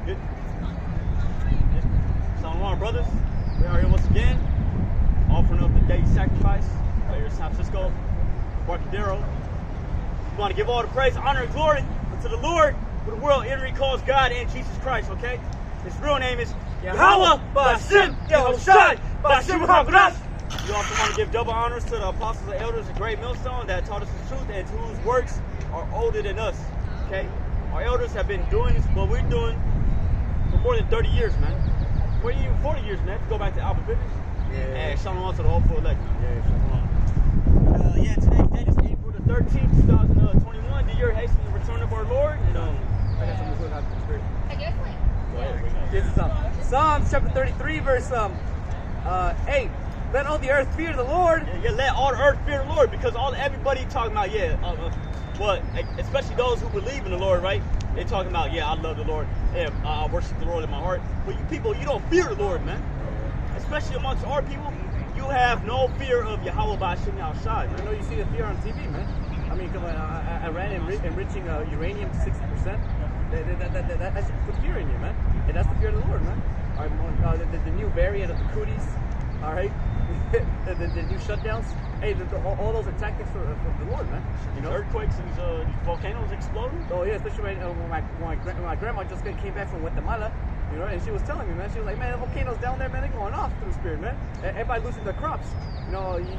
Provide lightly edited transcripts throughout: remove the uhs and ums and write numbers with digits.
Good. Shalom, brothers. We are here once again, offering up the daily sacrifice right here in San Francisco, Barcadero. We want to give all the praise, honor, and glory unto the Lord, who the world entry calls God and Jesus Christ, okay? His real name is yahawah, bahasham, yahawashi, bahasham, qadash. We also want to give double honors to the apostles and elders of Great Millstone that taught us the truth and whose works are older than us, okay? Our elders have been doing this, what we're doing, for more than 30 years, man. More than even 40 years, man. If you go back to Albert Business. Yeah. And shalom to the whole full elect. Yeah, shalom. Today's date is April the 13th, 2021. The year hastening the return of our Lord. And I got something to look out the spirit. I guess like. Go ahead. This is Psalms chapter 33, verse 8. Let all the earth fear the Lord. Yeah, let all the earth fear the Lord, because everybody talking about, especially those who believe in the Lord, right? They talking about, I love the Lord, I worship the Lord in my heart. But you people, you don't fear the Lord, man. Especially amongst our people, you have no fear of yahawah, bahasham, yahawashi. I know you see the fear on TV, man. I mean, come on, Iran enriching uranium to 60%. That should put fear in you, man. And that's the fear of the Lord, man. The new variant of the cooties, all right? the new shutdowns. Hey, all those are tactics for the Lord, man. You know, earthquakes and these volcanoes exploding. Oh yeah, especially when my grandma just came back from Guatemala, you know, and she was telling me, man, she was like, man, the volcanoes down there, man, they're going off through the spirit, man. Everybody losing their crops. You know, you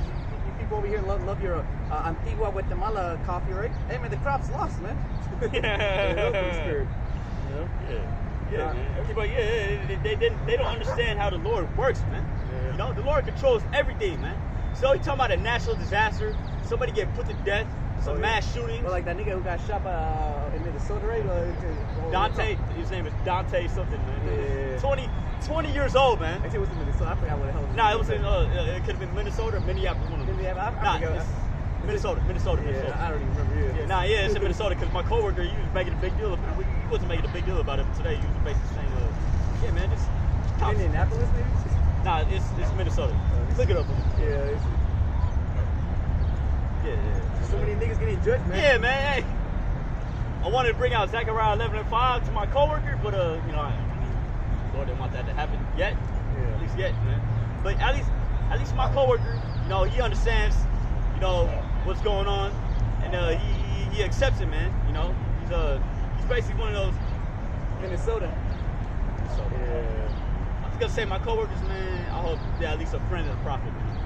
people over here love your Antigua Guatemala coffee, right? Hey, man, the crops lost, man. Yeah. Through the spirit. You know? Yeah, man. Everybody, they don't understand how the Lord works, man. Yeah. You know, the Lord controls everything, man. So you talking about a natural disaster, somebody get put to death, some mass shooting. Well, like that nigga who got shot in Minnesota, right? Dante, his name is Dante something, man. Yeah. 20 years old, man. Actually, it was in Minnesota. I forgot what the hell it was. Nah, it was in, it could have been Minnesota or Minneapolis. One of them. Minnesota. Yeah, I don't even remember. It's in Minnesota, because my coworker, he was making a big deal about it. He wasn't making a big deal about it today. He was basically saying, man, just... Indianapolis, maybe? Nah, it's Minnesota. Look it up. Yeah. So many niggas getting judged, man. Yeah, man. Hey, I wanted to bring out Zechariah 11:5 to my coworker, but Lord didn't want that to happen yet. Yeah. At least yet, man. But at least my coworker, he understands, what's going on, and he accepts it, man. He's basically one of those. Minnesota. Yeah. I was gonna say my coworkers, man. I hope they're at least a friend of the prophet, man.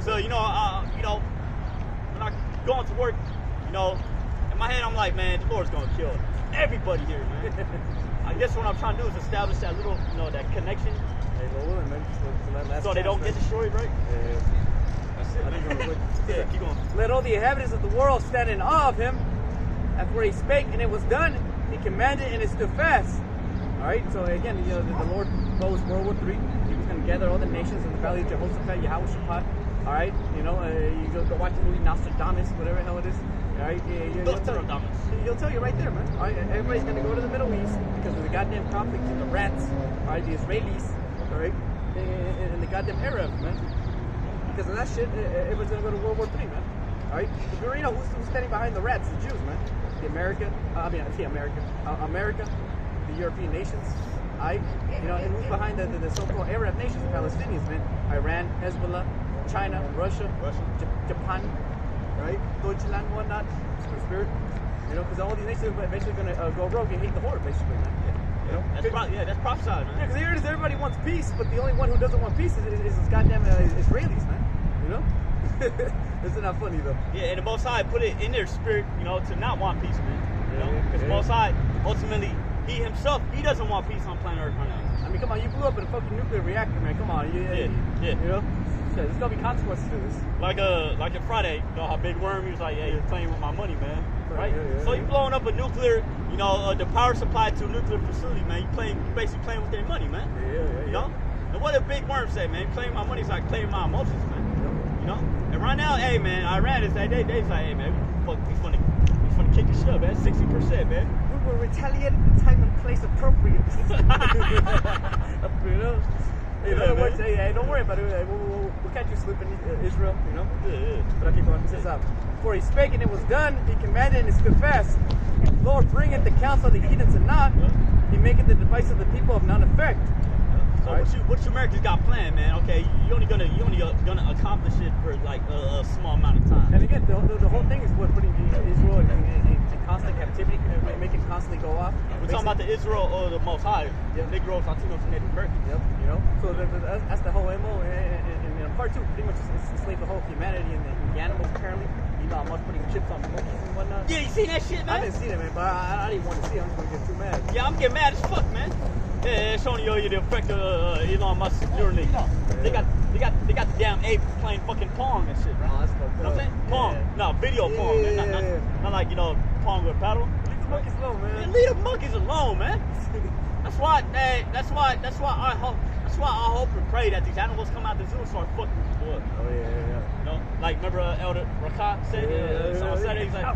So when I go into work, in my head I'm like, man, the Lord's gonna kill everybody here, man. I guess what I'm trying to do is establish that little, that connection. Hey, Lord willing, man. So they don't get destroyed, right? Yeah. That's it. Keep going. Let all the inhabitants of the world stand in awe of him. After he spake and it was done, he commanded and it stood fast. All right, so again, the Lord posed World War III. He was going to gather all the nations in the valley of Jehoshaphat, yahawashi. All right, you go watch the movie Nostradamus, whatever the hell it is. All right, he'll tell you right there, man. All right, everybody's going to go to the Middle East because of the goddamn conflict and the rats. All right, the Israelis, all right, and the goddamn Arabs, man. Because of that shit, everyone's going to go to World War III, man. All right, who's standing behind the rats? The Jews, man. America, the European nations, and who's behind the so-called Arab nations, the Palestinians, man? Iran, Hezbollah, China, Russia, Japan, right? Deutschland, whatnot, spirit, because all these nations are eventually going to go rogue and hate the horde, basically, man. That's prophesied, man. Yeah, because here it is, everybody wants peace, but the only one who doesn't want peace is this goddamn Israelis, man. Isn't that funny though? Yeah, and the Most High put it in their spirit, to not want peace, man. Because the Most High, ultimately, he himself, he doesn't want peace on planet Earth right now. I mean, come on, you blew up in a fucking nuclear reactor, man. Come on, there's gonna be consequences to this. Like a Friday, how Big Worm, he was like, you're playing with my money, man. Right? So you blowing up a nuclear, the power supply to a nuclear facility, man. You basically playing with their money, man. And what did Big Worm say, man? Playing my money is like playing my emotions, man. And right now, hey, man, Iran is like, they say, hey, man, we want to kick your shit up, man. 60%, man. We will retaliate at the time and place appropriate. In other words, hey, don't worry about it. We'll catch you slipping, Israel, But I keep going. It says, for he spake and it was done, he commanded and it stood fast. Lord, bringeth the counsel of the heathens and not. He make it the device of the people of none effect. So what you Americans got planned, man? Okay, you only gonna accomplish it for like a small amount of time. And again, the whole thing is what putting Israel in constant captivity, make it constantly go off. We're talking about the Israel or the Most High, Negroes, Latinos, and Native Americans. Yep, you know. So that's the whole MO. And part two, pretty much is enslave the whole humanity and the animals. Apparently, you know, I'm much putting chips on monkeys and whatnot. Yeah, you see that shit, man? I didn't see that, man, but I didn't want to see it. I'm just gonna get too mad. Yeah, I'm getting mad as fuck, man. Yeah, it's showing you the effect of Elon Musk's journey. They got the damn apes playing fucking Pong and shit, right? Oh, that's fucked up. You know what I'm saying? Pong. Yeah. No, video Pong. Yeah. Not like, you know, Pong with a paddle. Leave the monkeys alone, man. Yeah, leave the monkeys alone, man. That's why I hope and pray that these animals come out the zoo and start fucking people up. Oh yeah. You know, like remember Elder Rawchaa said, someone said it, he's like,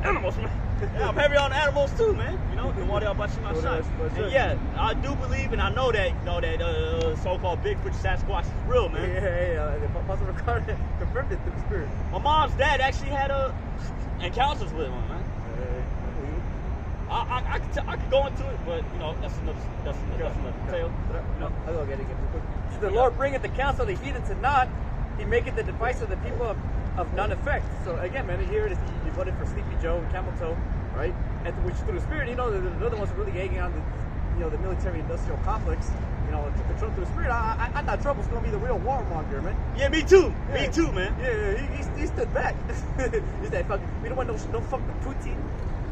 animals, man. Yeah, I'm heavy on animals too, man. You know, the water about my shot. And yeah, I do believe and I know that so-called Bigfoot Sasquatch is real, man. Yeah. Pastor Ricardo confirmed it through the spirit. My mom's dad actually had encounters with one, man. I could go into it, but you know that's another tale. No, I'll go get it real quick. The Lord bringeth the counsel of the heathen to naught; He maketh the device of the people of none effect. So again, man, here it is. You voted for Sleepy Joe and Camel Toe, right? And which through the spirit, you know, they're the ones really egging on the military-industrial complex. You know, to Trump through the spirit. I thought Trump was going to be the real warmonger, man. Yeah, me too. Yeah. Me too, man. Yeah, he stood back. He said, "Fuck, we don't want no fuck with Putin.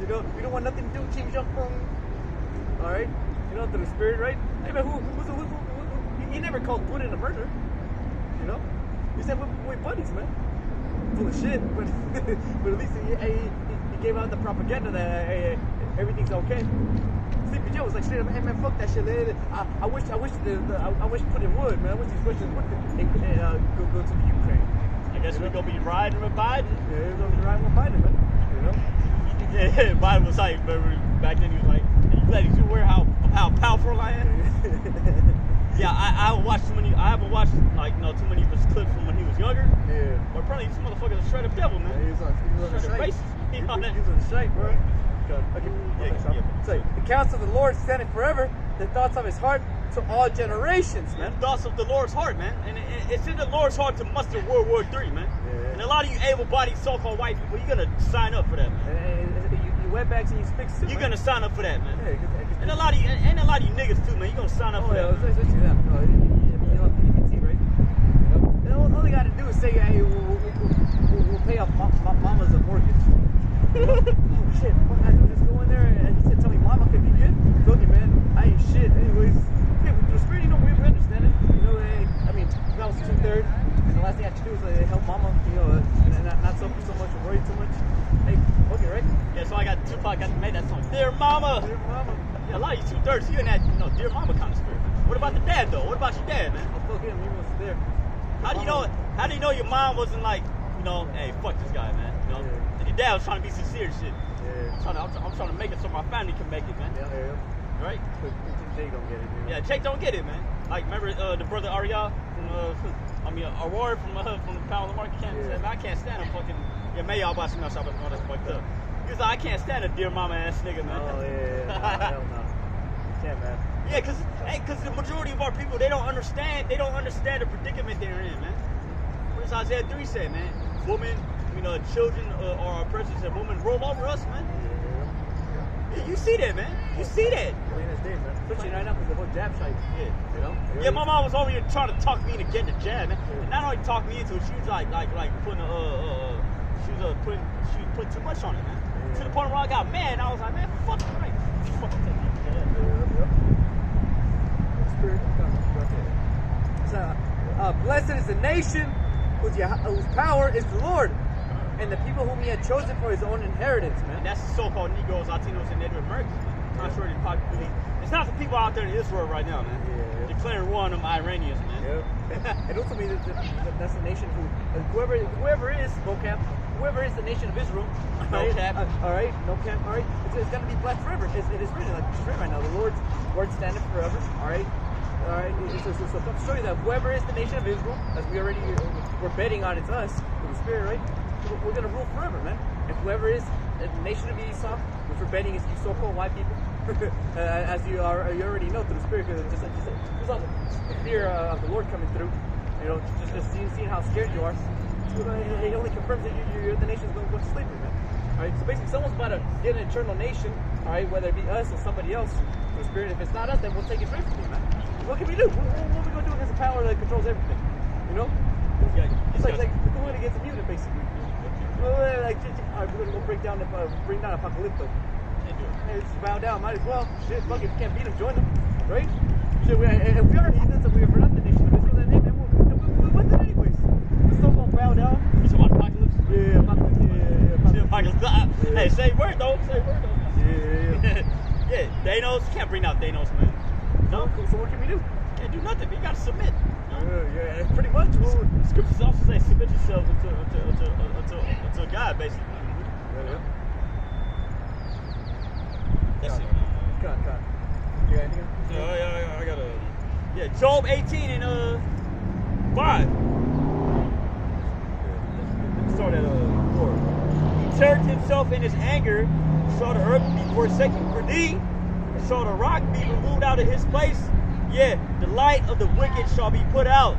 You know, we don't want nothing to do with Kim Jong-un." All right, you know, through the spirit, right? Hey man, who he never called Putin a murderer. You know, he said we're buddies, man. Full of shit, but at least he gave out the propaganda that hey, everything's okay. Sleepy Joe was like straight up, "Hey man, fuck that shit. I wish Putin would, man. I wish these Russians would go to the Ukraine." I guess we're gonna be riding with Biden. Yeah, we're gonna be riding with Biden, man. You know. Yeah, Biden was like, back then he was like, "Ladies, you aware how powerful I am?" Yeah, I haven't watched too many of his clips from when he was younger. Yeah. But apparently this motherfucker is a straight up devil, man. Yeah, he was on the Straight up shite. racist. You know that? He was on the shite, bro. Okay. So the counsel of the Lord standeth forever, the thoughts of his heart to all generations, man. The thoughts of the Lord's heart, man. And it's in the Lord's heart to muster World War III, man. Yeah. And a lot of you able-bodied so-called white people, you're gonna sign up for that, man. And you wetbacks and you sticks too. You're gonna sign up for that, man. Yeah, And a lot of you niggas too, man. You're gonna sign up for that. Man. Especially them. You know, PBT, right? You know? All they gotta do is say, "Hey, we'll pay off mama's mortgage." Oh shit! I just go in there and he said, "Tell me, mama could be good." Look, man, I ain't shit. Anyways, yeah, with the spirit, you know, we understand it. You know, I mean, that was 2/3, and the last thing I had to do was help mama. You know, and not so much, worry too much. Hey, okay, right? Yeah, so I got Tupac got to make that song, "Dear Mama." Dear mama. Yeah, a lot of you 2/3, you in that, Dear Mama kind of spirit. What about the dad though? What about your dad, man? Oh, fuck him. He was there. How do you know your mom wasn't like, hey, fuck this guy, man? You know, Yeah. and your dad was trying to be sincere and shit. Yeah. I'm trying to make it so my family can make it, man. Yeah. Right? Jake don't get it, dude. Yeah, Jake don't get it, man. Like, remember the brother Ariel from Aurora from the Power of the Market? I can't stand him fucking. Yeah, maybe I'll buy some else. That's fucked up. Because I can't stand a dear mama ass nigga, man. Oh yeah. Hell no. Can't, man. Yeah, because the majority of our people, they don't understand the predicament they're in, man. What does Isaiah 3 say, man? Women, children are oppressors, and women roll over us, man. Yeah, you see that, man. You see that. Plain as day, man. Especially right now because the whole jab shite. Yeah. You know? Yeah, my mom was over here trying to talk me into getting the jab, man. And not only talk me into it, she was like putting she was putting too much on it, man. Yeah. To the point where I got mad, and I was like, man, fuck it, right? Fuck it. So, blessed is the nation whose power is the Lord, and the people whom he had chosen for his own inheritance, man. And that's the so-called Negroes, Latinos, and Native Americans, man. Contrary to popular belief. It's not the people out there in Israel right now, man. Yeah. Declaring war on them Iranians, man. Yeah. And also, that's the nation whoever is vocab, whoever is the nation of Israel. No cap. All right, no cap. All right, it's going to be blessed forever. It is written, like it's written right now. The Lord's word standeth forever. All right. All right. So to show you that whoever is the nation of Israel, as we're betting on, it's us with the Spirit, right? We're going to rule forever, man. And whoever is the nation of Esau, which we're betting is you so-called white people, As you already know through the Spirit, because just all the fear of the Lord coming through, just seeing how scared you are, it only confirms that the nation's going to slavery, man. All right, so basically, someone's about to get an eternal nation, all right, whether it be us or somebody else. The Spirit, if it's not us, then we'll take it straight from you, man. What can we do? What are we going to do against a power that controls everything? It's like we're going against a mutant, basically. All right, we're going to go bring down Apocalypto. Hey, just bow down, might as well. Shit, fuck it, if you can't beat them, join them, right? Shit, if we are heathens and we are not the nation of Israel, then hey, man, we'll win it anyways. We're still gonna bow down. You talking about Apocalypse? Yeah, Apocalypse. Yeah. Hey, say word though. Yeah. Yeah, Thanos. You can't bring out Thanos, man. No. So what can we do? Can't do nothing. You gotta submit. Yeah, pretty much. Scriptures also say submit yourself to God, basically. Yeah. That's it. Cut. You got anything? Yeah, I got a. Yeah, Job 18 and 5. Start at 4. He turned himself in his anger, saw the earth be forsaken for thee, and saw the rock be removed out of his place. Yeah, the light of the wicked shall be put out,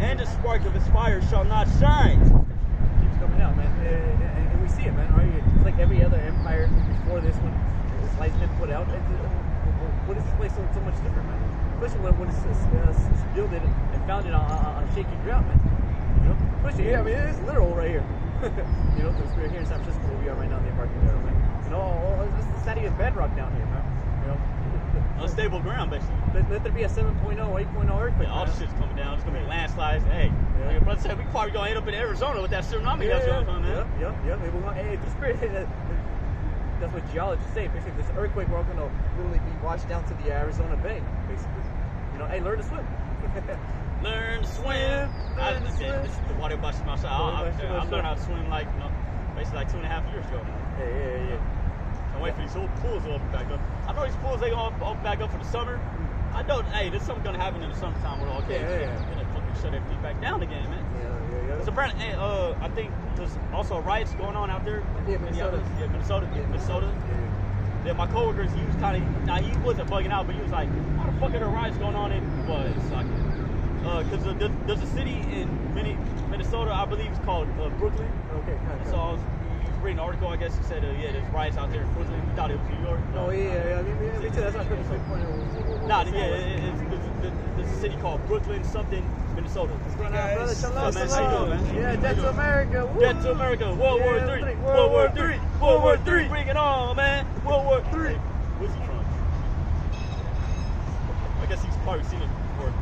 and the spark of his fire shall not shine. Keeps coming out, man. And we see it, man. Right? It's like every other empire before this one. This light's been put out. What is this place so much different, man? Especially when it's builded and founded on shaky ground, man. Especially here, I mean, it's literal right here. Because we're here in San Francisco, where we are right now in the Embarcadero, man. It's not even bedrock down here, man. Unstable ground, basically. Let there be a 7.0, 8.0 earthquake. Yeah, all the shit's coming down. It's gonna be landslides. Hey, like your brother said, we probably gonna end up in Arizona with that tsunami that's gonna come, man. Yep. Hey, the Spirit. That's what geologists say. Basically, this earthquake, we're all going to literally be washed down to the Arizona Bay, basically. Hey, learn to swim. Learn to swim. This is the water bahasham outside. I learned how to swim basically 2.5 years ago. Yeah. I'm waiting for these old pools to open back up. I know these pools they gonna open back up for the summer. I know. Hey, there's something gonna happen in the summertime. We're okay. Gonna fucking shut everything back down again, man. Yeah. So apparently, I think there's also riots going on out there. Minnesota. Minnesota. Yeah, my coworkers, he was kind of, he wasn't bugging out, but he was like, how the fuck are there riots going on in, because there's a city in Minnesota, I believe it's called Brooklyn. Okay, so I was reading an article, I guess he said, there's riots out there in Brooklyn. We thought it was New York. Oh, yeah. I mean, me too. That's not a good point. There's a city called Brooklyn, something, Minnesota. What's going on, brother? Shalom. Man. Yeah, dead to America. Woo. Dead to America. World War III. World War III. Bring it on, man. World War III. Where's he from? I guess he's probably seen it before.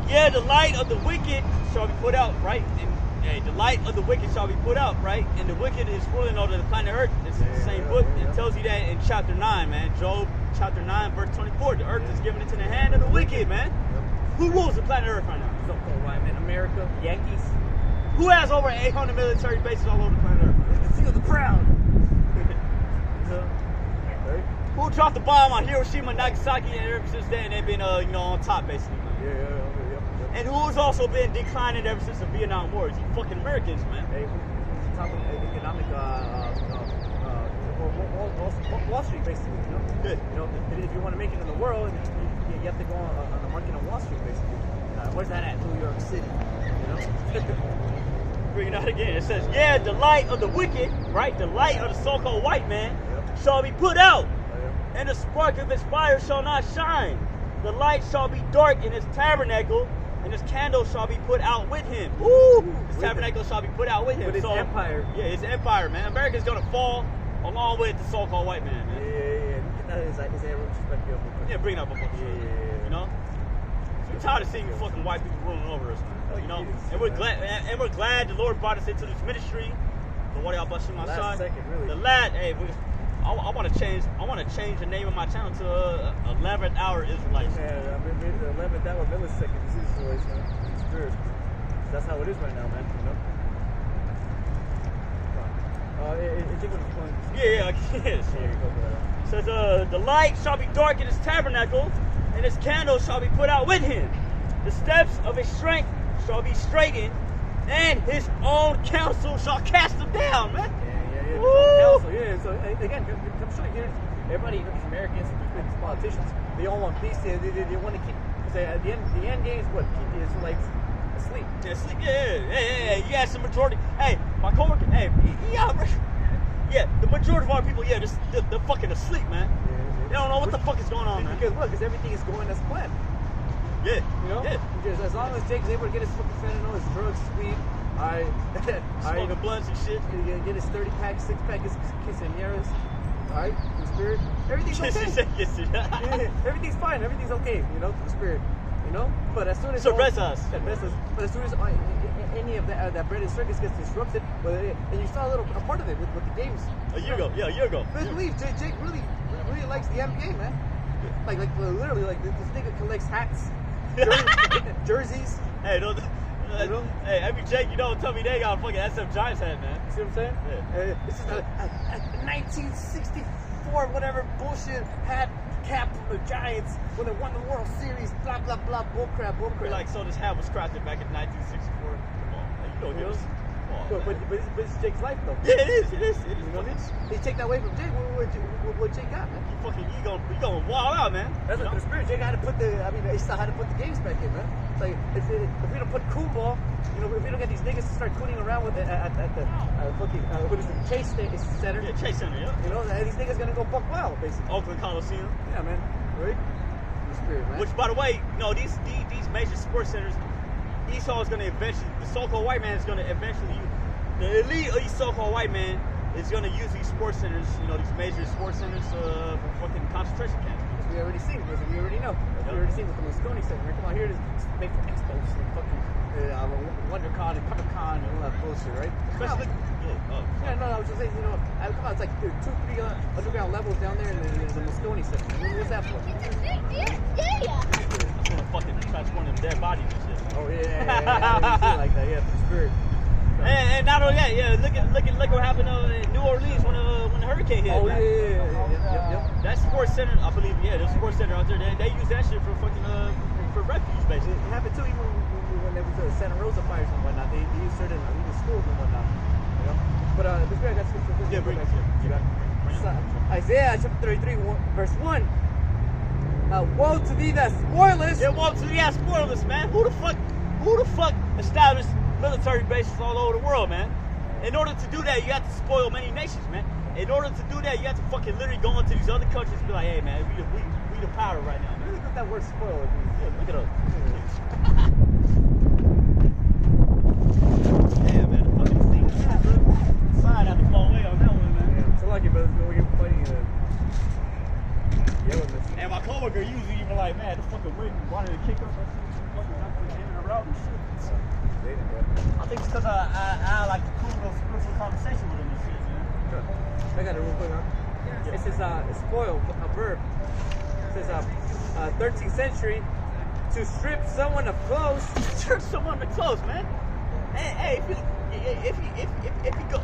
Yeah, the light of the wicked shall be put out, right? And the light of the wicked shall be put out, right? And the wicked is ruling over the planet Earth. It's in the same book. It tells you that in chapter 9, man. Job chapter 9, verse 24. The earth is given into the hand of the wicked, man. Who rules the planet Earth right now? So-called white man. America, Yankees. Who has over 800 military bases all over the planet Earth? The seal of the crown. Who dropped the bomb on Hiroshima and Nagasaki, and ever since then they've been on top, basically. Yeah. And who's also been declining ever since the Vietnam War? It's you fucking Americans, man. Hey, top of economic Wall Street, basically. Good. If you want to make it in the world, you have to go on the market on Wall Street, basically. Where's that at? New York City. Bring it out again. It says, yeah, the light of the wicked, right? The light of the so-called white man shall be put out, and the spark of his fire shall not shine. The light shall be dark in his tabernacle, and his candle shall be put out with him. Woo! His tabernacle shall be put out with him. With his empire. Yeah, his empire, man. America's gonna fall along with the so-called white man, man. Yeah, bring it up a bunch. Yeah. We're tired of seeing you fucking white people ruling over us, man. And we're glad the Lord brought us into this ministry. The what y'all busting my side. The lad, hey, I want to change the name of my channel to 11th Hour Israelites. Yeah, I mean, the 11th hour millisecond is Israelites, man. It's true. That's how it is right now, man. Yes. It says, the light shall be dark in his tabernacle, and his candle shall be put out with him. The steps of his strength shall be straightened, and his own counsel shall cast him down, man. his own council. Yeah, so again, come show you here. Everybody, these Americans, these politicians, they all want peace. They want to keep. Because at the end game is what keep the Israelites asleep. Yeah, sleep. Yeah. You ask the majority. Hey, my coworker. Hey, yeah. The majority of our people, they're fucking asleep, man. Yeah. They don't know what the fuck is going on, man. Because what? Because everything is going as planned. Yeah. You know? Yeah. Because as long as Jake's able to get his fucking fentanyl, his drugs, weed, smoking blunts and shit. Get his 30-pack, 6-pack, his quinceañeras, alright, the spirit. Everything's okay. Yeah, everything's fine. Everything's okay, you know, the spirit. You know? But as soon as But as soon as any of that bread and circus gets disrupted, and you saw a part of it with the games. A year ago. But believe Jake really likes the NBA, man. Like literally, like this nigga collects hats, jerseys. Hey, hey, every Jake, tell me they got a fucking SF Giants hat, man. See what I'm saying? Yeah. This is a 1964 whatever bullshit hat cap of the Giants when they won the World Series. Blah blah blah. Bullcrap. Like, so this hat was crafted back in 1964. Come on, you know him. But it's Jake's life though. Yeah, it is. You know what I mean? They take that away from Jake. What Jake got, man? You going wild out, man. That's what the spirit. Jake had to put they still had to put the games back in, man. It's like if we don't put cool ball, if we don't get these niggas to start cooning around with at the fucking what is it, Chase Center? Yeah, Chase Center. Yeah. And these niggas gonna go buck wild, basically. Oakland Coliseum. Yeah, man. Right. The spirit, man. Which, by the way, these major sports centers, Esau is gonna eventually. The so-called white man is gonna eventually. The elite so-called white man is going to use these sports centers, these major sports centers for fucking concentration camps. We already seen, because we already know. We already seen with the Moscone Center. Come on, here it is. Make for expos and fucking WonderCon and CoverCon and all that bullshit, right? Especially, I was just saying, come on, it's like 2-3 underground levels down there in the Moscone Center. What's that for? That's going to fucking transform them dead bodies and shit. Oh, yeah. Like that, yeah, for the spirit. And not only that, look what happened in New Orleans when the hurricane hit. Oh, yeah. That sports center, I believe, the sports center out there, they use that shit for fucking for refuge, basically. It happened too, even when there was the Santa Rosa fires and whatnot. They used certain schools and whatnot. But this guy got scripture. Yeah, bring it. Isaiah chapter 33, verse 1. Woe to thee that spoilest. Yeah, woe to thee that spoilest, man. Who the fuck established military bases all over the world, man? In order to do that, you have to spoil many nations, man. In order to do that, you have to fucking literally go into these other countries and be like, hey, man, we the power right now, man. Look at that word spoil. Yeah, look at us. Damn, man, the fucking thing is that, bro. Side had to fall away on that one, man. Yeah, so lucky, but we're fighting yellowness. And my coworker usually even like, man, the fucking wind wanted to kick up or something. Fucking not putting in a route and shit. I think it's because I like to cool little spiritual conversation with him and shit, man. Sure. I got it real quick, huh? Yeah. It says, spoil, a verb. It says, 13th century, to strip someone of clothes. Strip someone of clothes, man. Hey, if you go,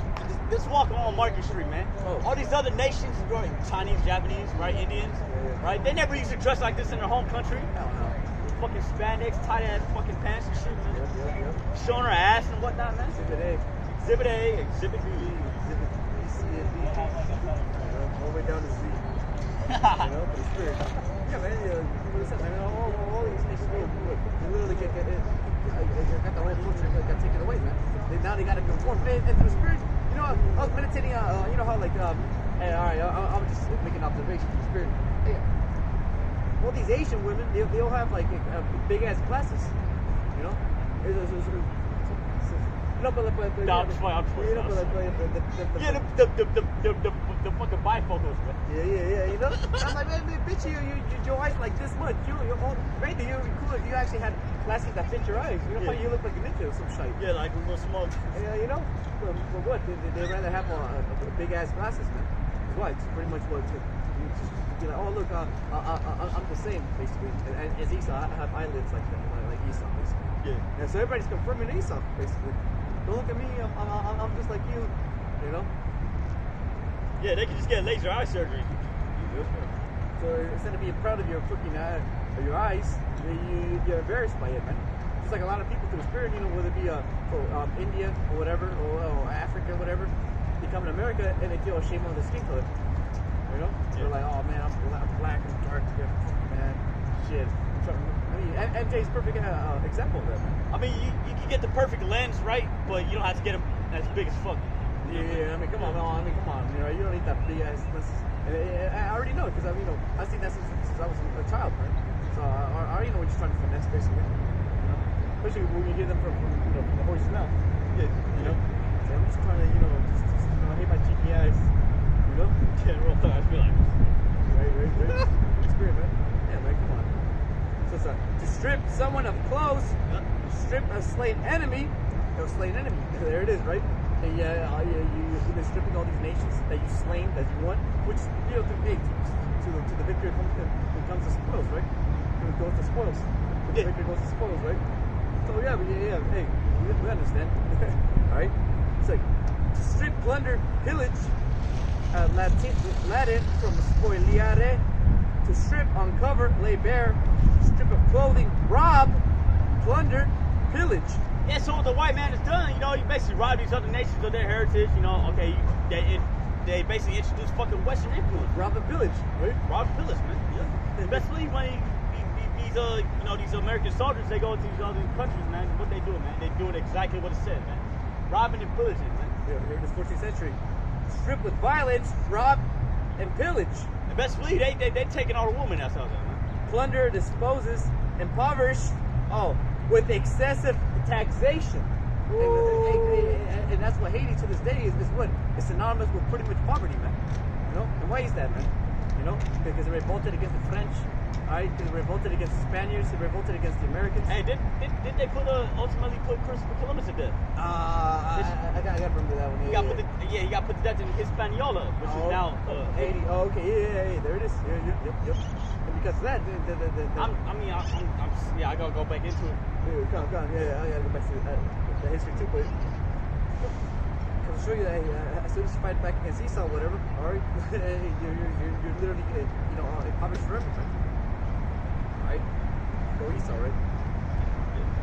just walk along Market Street, man. Oh. All these other nations, right? Chinese, Japanese, right? Indians, right? They never used to dress like this in their home country. Hell no. Fucking spandex, tight ass fucking pants and shit, man. Yep. Showing her ass and whatnot, man. Exhibit A. Exhibit A, Exhibit B. Exhibit B, C, and D. All the way down to Z. For the spirit. Yeah, man. People said, man, all these nations, they literally got the whole culture got taken away, man. Now they got to conform. And to the spirit, I was meditating on, how like, hey, all right, I'm just making an observation to the spirit. Hey, all these Asian women, they all have like big ass glasses, the fucking bifocals, man. Yeah. I'm like, man, bitch, your eyes like this much. You're all great. You're cool if you actually had glasses that fit your eyes. You look like a ninja or some shit. Yeah, like a little small. Yeah, but what? They rather have big ass glasses, man. That's why. It's pretty much what. You're like, oh look, I'm the same basically. And as Esau, I have eyelids like that, like Esau basically. Yeah. So everybody's confirming Esau basically. Don't look at me. I'm just like you. Yeah, they can just get laser eye surgery. So instead of being proud of your fucking your eyes, you're embarrassed by it, man. Just like a lot of people to the spirit, whether it be India or whatever, or Africa or whatever. they come to America and they feel ashamed of the skin color. You know? They're like, oh man, I'm black and dark, man. Shit. I mean, MJ's perfect example of that, man. I mean, you can get the perfect lens, right? But you don't have to get them as big as fuck. Yeah, I mean, come on. You know, you don't need that big ass. I already know because I've seen that since I was a child, man. So I already know what you're trying to finesse, basically. You know, especially when you hear them from the horse's mouth. Yeah, you know. So I'm just trying to, I hate my cheeky eyes. You know. Yeah, real talk. I feel like. Right. Experience, man. Yeah, man, come on. So to strip someone of clothes, strip a slain enemy. There it is, right? And you've been stripping all these nations that you slain, that you won, which to the victory comes the spoils, right? It goes to spoils. The victory goes to spoils, right? So yeah. Hey, we understand, all right? It's like to strip, plunder, pillage. Latin from spoiliare, to strip, uncover, lay bare, strip of clothing, rob, plunder, pillage. Yeah, so what the white man has done, he basically robbed these other nations of their heritage, okay, they basically introduced fucking Western influence. Rob and pillage, right? Rob and pillage, man. Yeah. Especially when these American soldiers, they go into these other countries, man, what they do, man? They do it exactly what it said, man. Robbing and pillaging, man. Yeah, here it is, 14th century. Strip with violence, rob, and pillage. And basically, they taking all the women that's out there, man. Plunder, disposes, impoverish, with excessive taxation. And that's what Haiti to this day is what? It's synonymous with pretty much poverty, man. And why is that, man? Because they revolted against the French, alright? They revolted against the Spaniards, they revolted against the Americans. Hey, did they ultimately put Christopher Columbus to death? I gotta remember that one. He got put to death in Hispaniola, which is now Haiti. Oh, okay, yeah, there it is. Yep. And because of that, I gotta go back into it. Come on. Yeah, I gotta go back to the history too, but I'll show you that as soon as you fight back against Esau, whatever, alright, you're literally, impoverished forever, man. Alright? Go Esau, right?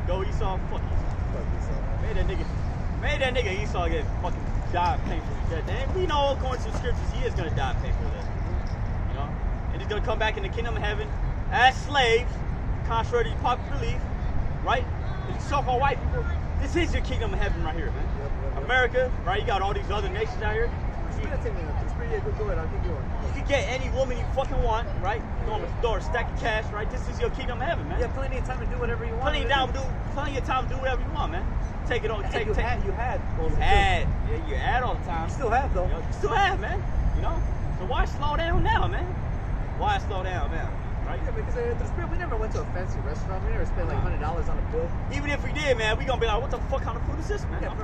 Go Esau, fuck Esau. Made that nigga Esau get fucking die painfully dead. And we know according to the scriptures he is gonna die painfully dead. And he's gonna come back in the kingdom of heaven as slaves, contrary to popular belief, right? And so-called white people, this is your kingdom of heaven right here, man. Yep. America, right? You got all these other nations out here. Go ahead, I'll keep going. You can get any woman you fucking want, right? Go on the store, stack of cash, right? This is your kingdom of heaven, man. You have plenty of time to do whatever you want. Plenty of time to do whatever you want, man. Take it on. You had. You had all the time. You still have, though. You still have, man. So why slow down now, man? Why slow down now? Right? Yeah, because we never went to a fancy restaurant. We never spent like $100 on a bill. Even if we did, man, we gonna be like, what the fuck kind of food is this, man? Yeah,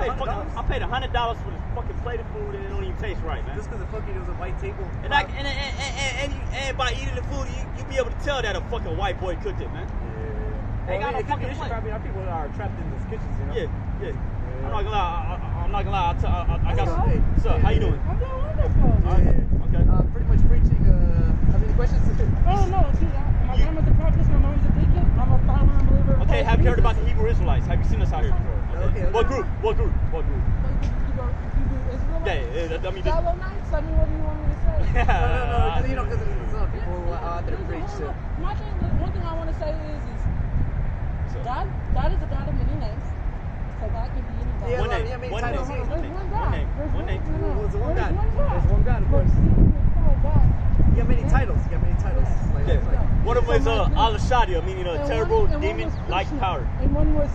I paid $100 for this fucking plate of food and it don't even taste right, man. Just because it was a white table. And by eating the food, you be able to tell that a fucking white boy cooked it, man. Yeah. Ain't got no fucking plate. I mean, our people are trapped in those kitchens, Yeah. I'm not gonna lie. I got some. Hey, so, how you doing? I'm doing wonderful. Okay. Pretty much preaching. Have any questions? Oh no, see, my grandma's a prophetess, my mom's a deacon. I'm a follower and believer. Okay, have you heard about the Hebrew Israelites? Have you seen us out here before? Okay. What group? You do Israelites? Yeah, I mean, Shallow nights? I mean, what do you want me to say? No, because there's some people out there preach. My thing, one thing I want to say is God is a God of many names. So God can be anybody. Yeah, one name. There's one God. One name. There's one God. There's one God, of course. You got many titles. One of them is Al-Shadia, meaning a terrible demon-like power. And one was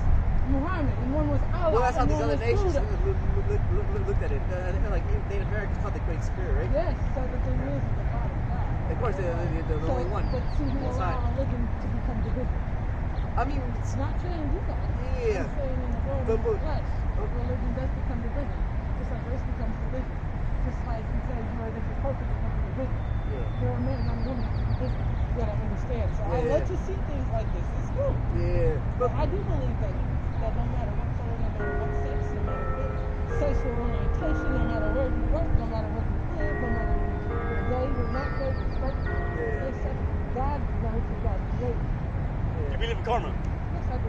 Muhammad, and one was Allah. Well, that's how these other nations looked at it. Like Native Americans called the Great Spirit, right? Yes, so the thing is the Father God. Of course, they're the only one. But see, who allow religion to become divisive? I mean, it's not saying you guys. Yeah. It's saying in the world of the flesh, religion does become division. Just like race becomes division. Just like you say, if you're perfect, it becomes division. There are men and women that you gotta understand. So I let you see things like this. It's good. Yeah. But I do believe that no matter what color, no matter what sex, no matter what sexual orientation, no matter where you work, no matter what you live, no matter if you're gay, you're not gay, God knows what God created. You believe in karma? Yes, I do.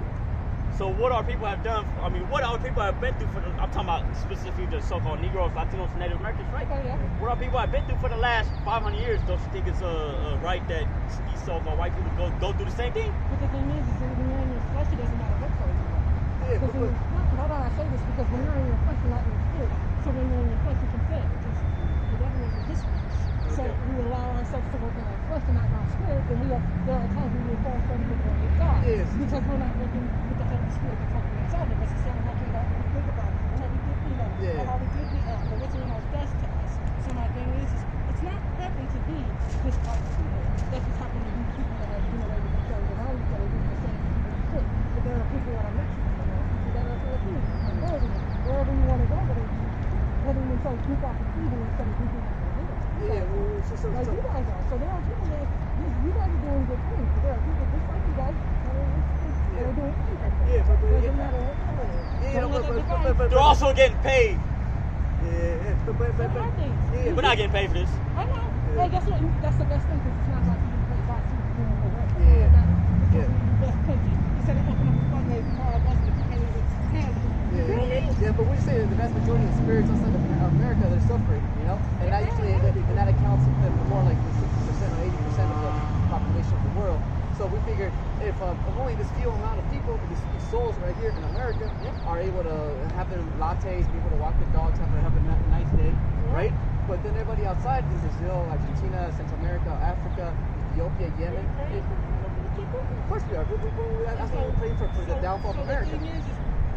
So what our people have done, I mean, what our people have been through for the, I'm talking about specifically the so-called Negroes, Latinos, Native Americans, right? Okay, yeah. What our people have been through for the last 500 years, don't you think it's right that these so-called white people go through the same thing? But the thing is when you're in your flesh, it doesn't matter what color you are. Yeah, Because hold on, I say this because when you're in your flesh, you're not in your spirit. So when you're in your flesh, you can sin. The devil is a disgrace. So we allow ourselves to work in our flesh and not in our spirit, and there are times when we fall short of the glory of God. Yes. Because we're not working with the Holy Spirit that's working inside of us. It's not working about what we think about it, and how we think we know, Yeah. or how we think we act, or what's in our does to us. So my thing is it's not happening to be this type of people. That just happen to be people that have generated themselves around each other doing the same thing we fit. But there are people that are Mexican, there are people that are Filipino, Brazilian, wherever you want to go, whether you say keep off the feeding instead of keeping off the liver. Yeah, well, Like you guys are. So there are people that you guys are doing good things. But there are people just like you guys that are doing things like that. Yeah, but Doesn't matter what color. Yeah, Don't let that divide. They're also getting paid. Yeah, but Some are things. yeah, We're not getting paid for this. I know. Hey, guess what? That's the best thing because it's not like you can play box seats doing the work. Yeah. Yeah. Best pension. Instead of opening up a fundraiser for all of us to pay with hands. You feel me? Yeah, but we say the vast majority of spirits outside of America, they're suffering, you know? And that usually, and that accounts for more like the 60% or 80% of the population of the world. So we figured if only this few amount of people, these souls right here in America, are able to have their lattes, be able to walk their dogs, have a nice day, right? But then everybody outside, in Brazil, Argentina, Central America, Africa, Ethiopia, Yemen. Of course we are. That's why we're praying for the downfall of America. The thing is,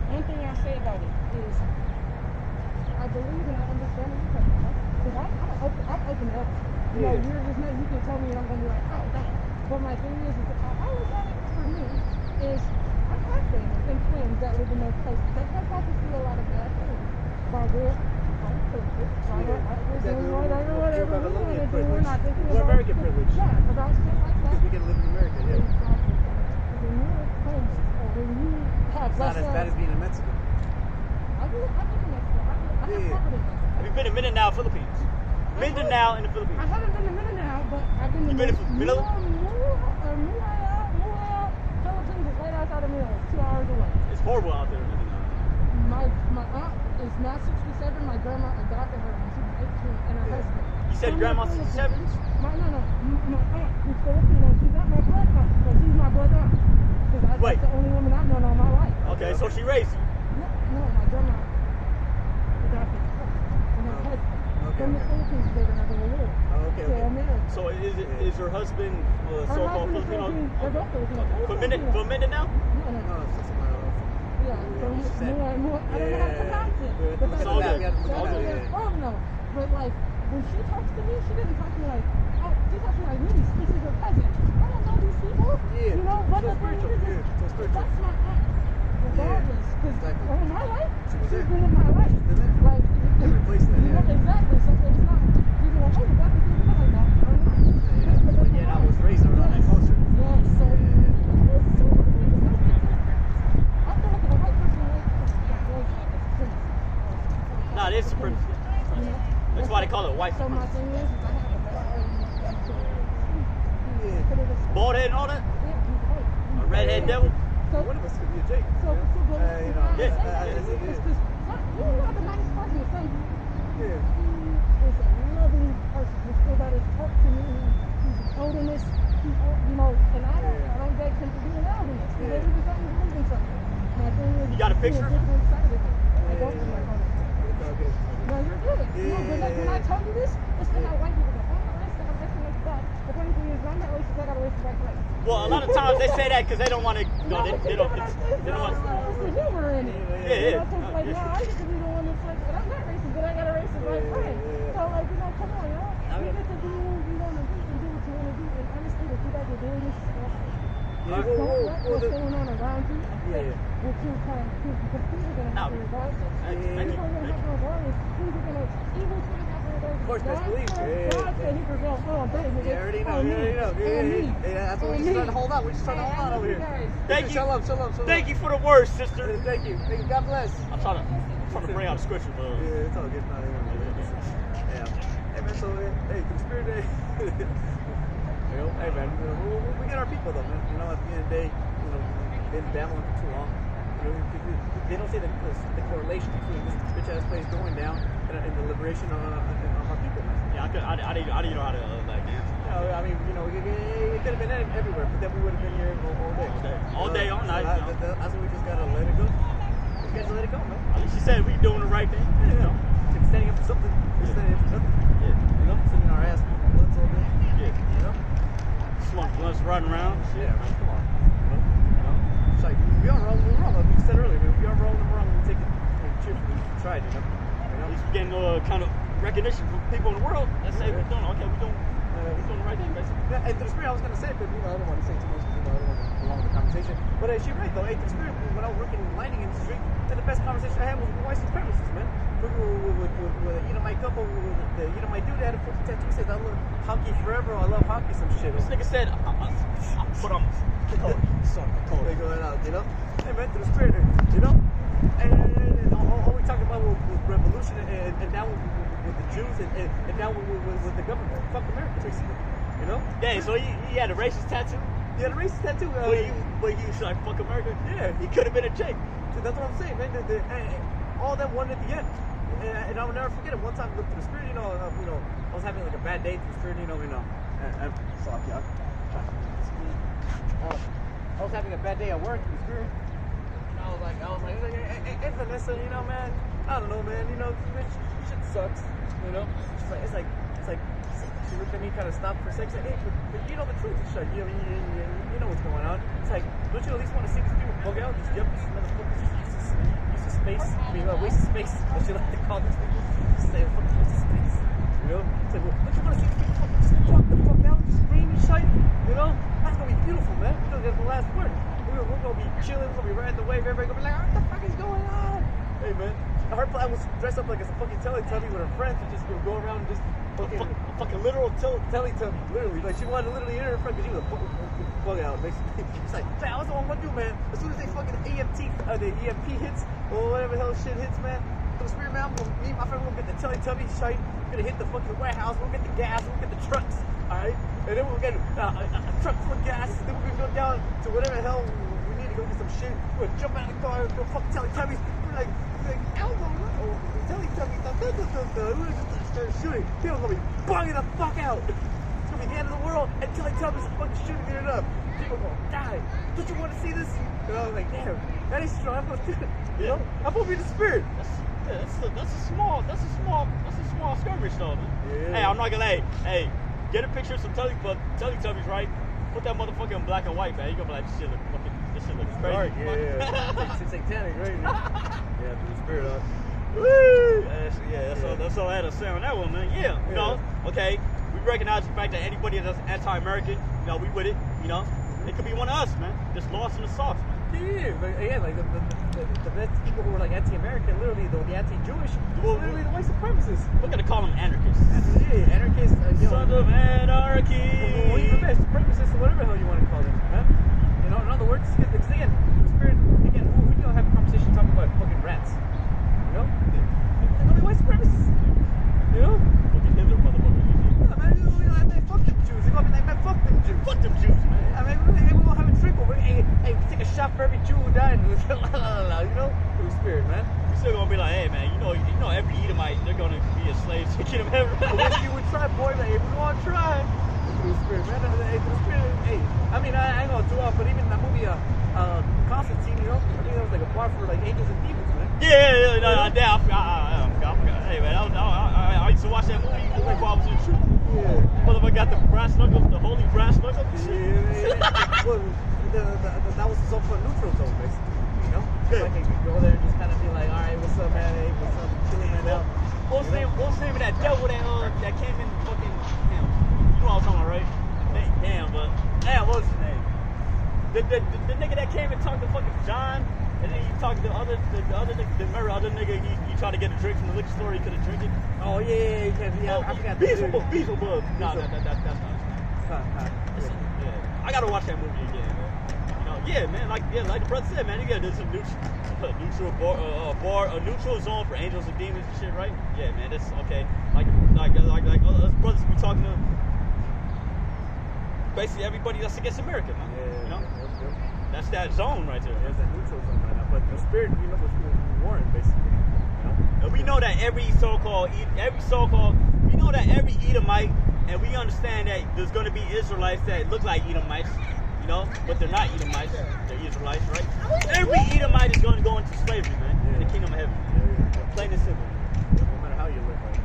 one thing I say about it is, I believe and I understand what you're talking about. Because I'm open to everything. You know, there's nothing you can tell me and I'm going to be like, oh, dang. But my thing is how I look at it for me is, I have family and friends that live in those places. They have had to see a lot of bad things. By their own privilege. By their whatever we want to do. We're not thinking about American privilege. Yeah, about shit like that. Because we get to live in America, yeah. When you're homeless or when you have It's not as bad as being in Mexico. I've been in Mexico. I have property in Mexico. Have you been to Mindanao, Philippines? Mindanao in the Philippines. I haven't been to Mindanao, but I've been to Manila? Philippines is right outside of Manila. It's 2 hours away. It's horrible out there in Mindanao. My aunt is now 67. My grandma adopted her when she was 18, and her husband. You said grandma's 67? My aunt who's Filipino. She's not my blood aunt, but she's my blood aunt. Because that's the only woman I've known all my life. Okay, so she raised you. No, my grandma adopted her and her husband. From the Philippines, they were having a war. Okay. America. So is her husband so-called Filipino? They're both Filipino. From Mindanao? No. Yeah, from more. I don't know how to pronounce it. But that's where they're from, though. But like, when she talks to me, she doesn't talk to me like, oh, she talks to me like, niece, this is your cousin. I don't know these people. Yeah. You know, but So spiritual. So spiritual. that's my aunt. Regardless, because all my life, she's been in my life. Like, They replaced that, you know, exactly. So it's not, you know, oh, that's the thing like that. But yet I was raised around that culture. Yeah, so it's so I feel like a white person like a Nah, it is supremacy. That's why they call it white So my supremacy. thing is I have Bald head and all that? A redhead devil? So One of us could be a Jake. So, you know, it's yeah. just you have a nice person. So Yeah. he is a loving person. He's still got his heart to me. He's holiness. You know, and I don't beg him to be an alvinist. Yeah. Maybe he's something to believe in something. My thing is, You got a picture? A different side of it. I don't Yeah. like holiness. It's all good. No, you're good. Yeah. No, but like when I tell you this, it's not how white people go. I'm not racist. I'm racist like that. The funny thing is, I'm not racist. I got a racist like that. Well, a lot of times they say that because they don't want to. No, they don't. It's They don't want. the humor in it. Yeah. You know, 'cause, like, no, I used to be the one that's like, but I'm not racist, but I got a racist like friend. So, like, you know, come on, you know. You get to do what you want to do and do what you want to do and understand that you guys are doing this stuff. Yeah, Don't let what's going on around you affect what you're trying to do because things are going to happen regardless. Thank you. Things are going to happen regardless. Things are going to, evil things happen regardless. Of course, best believe. God said he could go, oh, dang, You already know. Yeah, that's what we're just trying to hold out. We're just trying to hold out over here. Thank you. Shalom. Thank you for the words, sister. Thank you. God bless. I'm trying to bring out the scripture, but Yeah, it's all good. Yeah. Hey man, so hey, conspiracy. Hey man, we get our people though, man. You know, at the end of the day, you know, we've been battling for too long. They don't say the correlation between this bitch-ass place going down and the liberation of our people, man. Yeah, I didn't know how to like answer. No, I mean, it could have been everywhere, but then we would have been here all day. All night. That's why we just gotta let it go. We gotta let it go, man. At least she said we doing the right thing. Yeah, Like standing up for something. We're standing up for nothing. Yeah. Sitting our ass blunts all day. Yeah. Slump blunts riding around. Shit. Yeah, man, come on. It's like, we are wrong, we're wrong. Like we said earlier, man, we are wrong, we're wrong. We take it, cheerfully, we tried, At least we're getting kind of recognition from people in the world. Let's say we're doing the right thing, basically. Yeah, and to the spirit, I was going to say, but I don't want to say too much because I don't want to prolong the conversation. But she's right, though. Hey, to the spirit, when I was working in the mining industry, the best conversation I had was with white supremacists, man. With an Edomite couple, with the Edomite dude that had a fucking tattoo. He says, I love hockey forever, I love hockey, some shit. This nigga said, but I'm cold. They going out, Hey, man, to the spirit, And all we talking about was revolution and now with the Jews and now with the government. Fuck America, basically. Yeah, so he had a racist tattoo. He had a racist tattoo. But he was like, fuck America. Yeah. He could have been a chick. So that's what I'm saying, man. All that one at the end. And I'll never forget it. One time I looked to the spirit, I was having like a bad day to the spirit, and sorry, I was having a bad day at work to the spirit. And I was like, hey, Vanessa, man, I don't know, man, this shit sucks, It's like, she looked at me, kind of stopped for a second, hey, but you know the truth is shut, you know what's going on. It's like, don't you at least want to see these people bug out, these yuppies, motherfuckers, use of space, waste of space, as you like to call these people, just say, fucking waste of space, It's like, well, don't you want to see these people just fuck the fuck out, just scream and shit, That's gonna be beautiful, man. That's the last word. We're gonna be chilling, we're gonna be riding the wave, everybody gonna be like, what the fuck is going on? Hey, man. Her plan was dressed up like a fucking Teletubby with her friends and just go around and just fucking... A fucking literal Teletubby, literally. Like, she wanted to literally enter her friend because she was a bug out, basically. She's like, man, I was the one to do, man. As soon as they fucking the EMP hits, or whatever the hell shit hits, man, for the spirit, man, me and my friend, we're gonna get the Teletubby shite, we're gonna hit the fucking warehouse, we'll get the gas, we'll get the trucks, alright? And then we'll get a truck full of gas, then we're gonna go down to whatever the hell we need to go get some shit. We're gonna jump out of the car, go fucking Teletubbies. We're like Elmo, Teletubbies, we're just start shooting. People are gonna be bugging the fuck out. It's gonna be the end of the world, and Teletubbies are fucking shooting it up. People are gonna die. Don't you want to see this? I was like, damn, that is strong. I'm gonna do it. I'm gonna be the spirit. That's a small skirmish though, man. Yeah. Hey, I'm not gonna hey, get a picture of some Teletubbies, right? Put that motherfucker in black and white, man. You're gonna be like, this shit looks crazy. Dark, yeah. It's satanic, right? Yeah, through the spirit of. Woo! That's all I had to say on that one, man. Yeah, okay. We recognize the fact that anybody that's anti-American, we with it, It could be one of us, man. Just lost in the sauce, man. Yeah, but again, like the best people who were like anti-American, literally the anti-Jewish, literally the white supremacists. We're gonna call them anarchists. Yeah, anarchists. Sons of anarchy. Or even best supremacists, or whatever the hell you want to call them, man. In other words, it's again, the spirit. Again, we don't have a conversation talking about fucking rats. They're gonna be white supremacists. Fucking Hitler, motherfuckers. I mean, fuck them Jews. They're gonna be like, man, fuck them Jews. Fuck them Jews, man. I mean, we're gonna have a trickle. Hey, take a shot for every Jew who died. Through the spirit, man. We're still gonna be like, hey, man, every Edomite, they're gonna be a slave to get them ever. I wish you would try, boy. Like, if we wanna try, through the spirit, man. Through the spirit. Hey, I mean, I ain't gonna do off, but even in that movie, Constantine, I think that was like a bar for like angels and demons, man. Yeah, I forgot. Hey, man, I used to watch that movie before I was in the truth. Yeah. Motherfucker got the brass knuckles, the holy brass knuckles. Yeah. Well, that was his own neutral zone, basically. Like he could go there and just kind of be like, all right, what's up, man? Hey, what's up? Chilling right now. What's the name of that devil that came in fucking? Damn, you know what I'm talking about, right? What's his name? The nigga that came and talked to fucking John, and then he talked to the other nigga. He tried to get a drink from the liquor store. He couldn't drink it. Oh yeah. I forgot. Beelzebub. No, that's not. Yeah, I gotta watch that movie again, man. Like the brother said, man, you gotta do some a neutral zone for angels and demons and shit, right? Yeah, man, that's okay. Like us brothers be talking to basically everybody that's against America, man. Yeah, You know, yep. that's that zone right there. There's that neutral zone right now. But the spirit, you know, was warring basically. You know? And we know that every so-called, we know that every Edomite, and we understand that there's going to be Israelites that look like Edomites, you know, but they're not Edomites, they're Israelites, right? Every Edomite is going to go into slavery, man, in the kingdom of heaven. Yeah. Plain and simple. No matter how you live, like.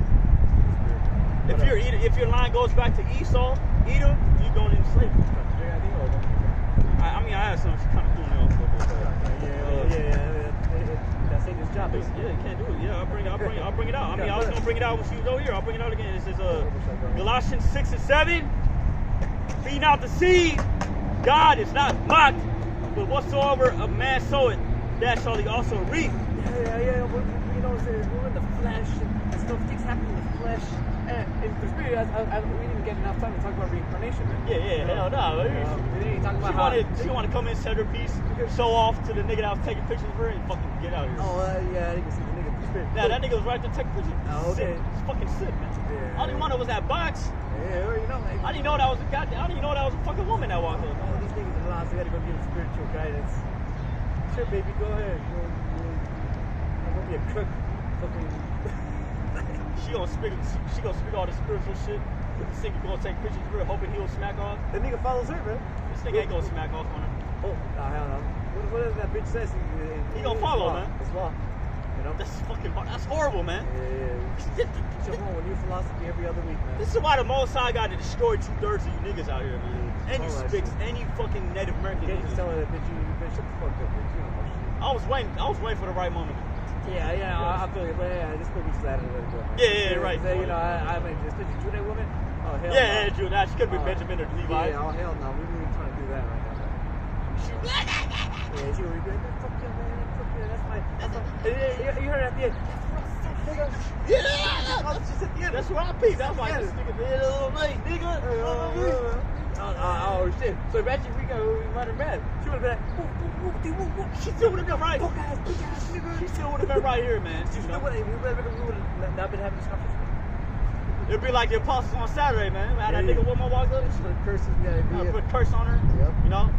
If your line goes back to Esau, Edom, you're going into slavery. I mean, I have some kind of doing it on football. Yeah. That's Satan's job, basically. Yeah, you can't do it. Yeah, I'll bring it out. I mean, I was gonna bring it out when she was over here. I'll bring it out again. This is Galatians 6 and 7. Be not deceived. God is not mocked, but whatsoever a man soweth, that shall he also reap. Yeah. But, you know, we're in the flesh, and stuff things happen in the flesh. And the spirit, we didn't get enough time to talk about reincarnation, man. Yeah, hell no. She want to come in, set her piece, show off to the nigga that was taking pictures of her, and fucking get out of here. Oh, yeah, you can see the nigga. The spirit. Nah, that nigga was right there taking pictures. Oh, okay. Sick. It's fucking sick, man. Yeah. I didn't want it was that box. Yeah, you know, like, I didn't know that was a fucking woman that walked up. All these niggas are lost. They gotta go get spiritual guidance. Sure, baby, go ahead. I'm gonna be a crook. Fucking. She gonna speak all the spiritual shit. This nigga gonna take pictures of her, hoping he'll smack off. The nigga follows her, man. This nigga ain't gonna smack off on her. Oh, nah, hell no. What is that bitch says? He gonna follow, man. It's law. You know? That's horrible, man. Yeah. Jump on with new philosophy every other week, man. This is why the Most High got to destroy 2/3 of you niggas out here, man. Any Spics, any fucking Native American You can't just niggas. tell her that bitch, you shut the fuck up, bitch. You don't know shit. I was waiting for the right moment. Yeah, I feel it, but yeah, this could be slattered a little bit. Yeah, right. You know, I mean, especially Judah woman. Oh, hell Yeah, no. Drew. Nah, she could be Benjamin or Levi. Yeah, oh, hell no. We ain't trying to do that right now. Yeah, she would be like, fuck you, man. Fuck you. That's my. You heard it at the end. Yeah, that's what I peeped. That's why this nigga did a little late, nigga. Oh shit! So imagine we might have met. She would have been like, She still would have been right. fuck ass, bitch ass nigga. She still would have been right here, man. We would have not been having this conversation. It'd be like the apostles on Saturday, man. Had that nigga woman walk up, The curses we gotta be. put a curse on her. Yep. You know,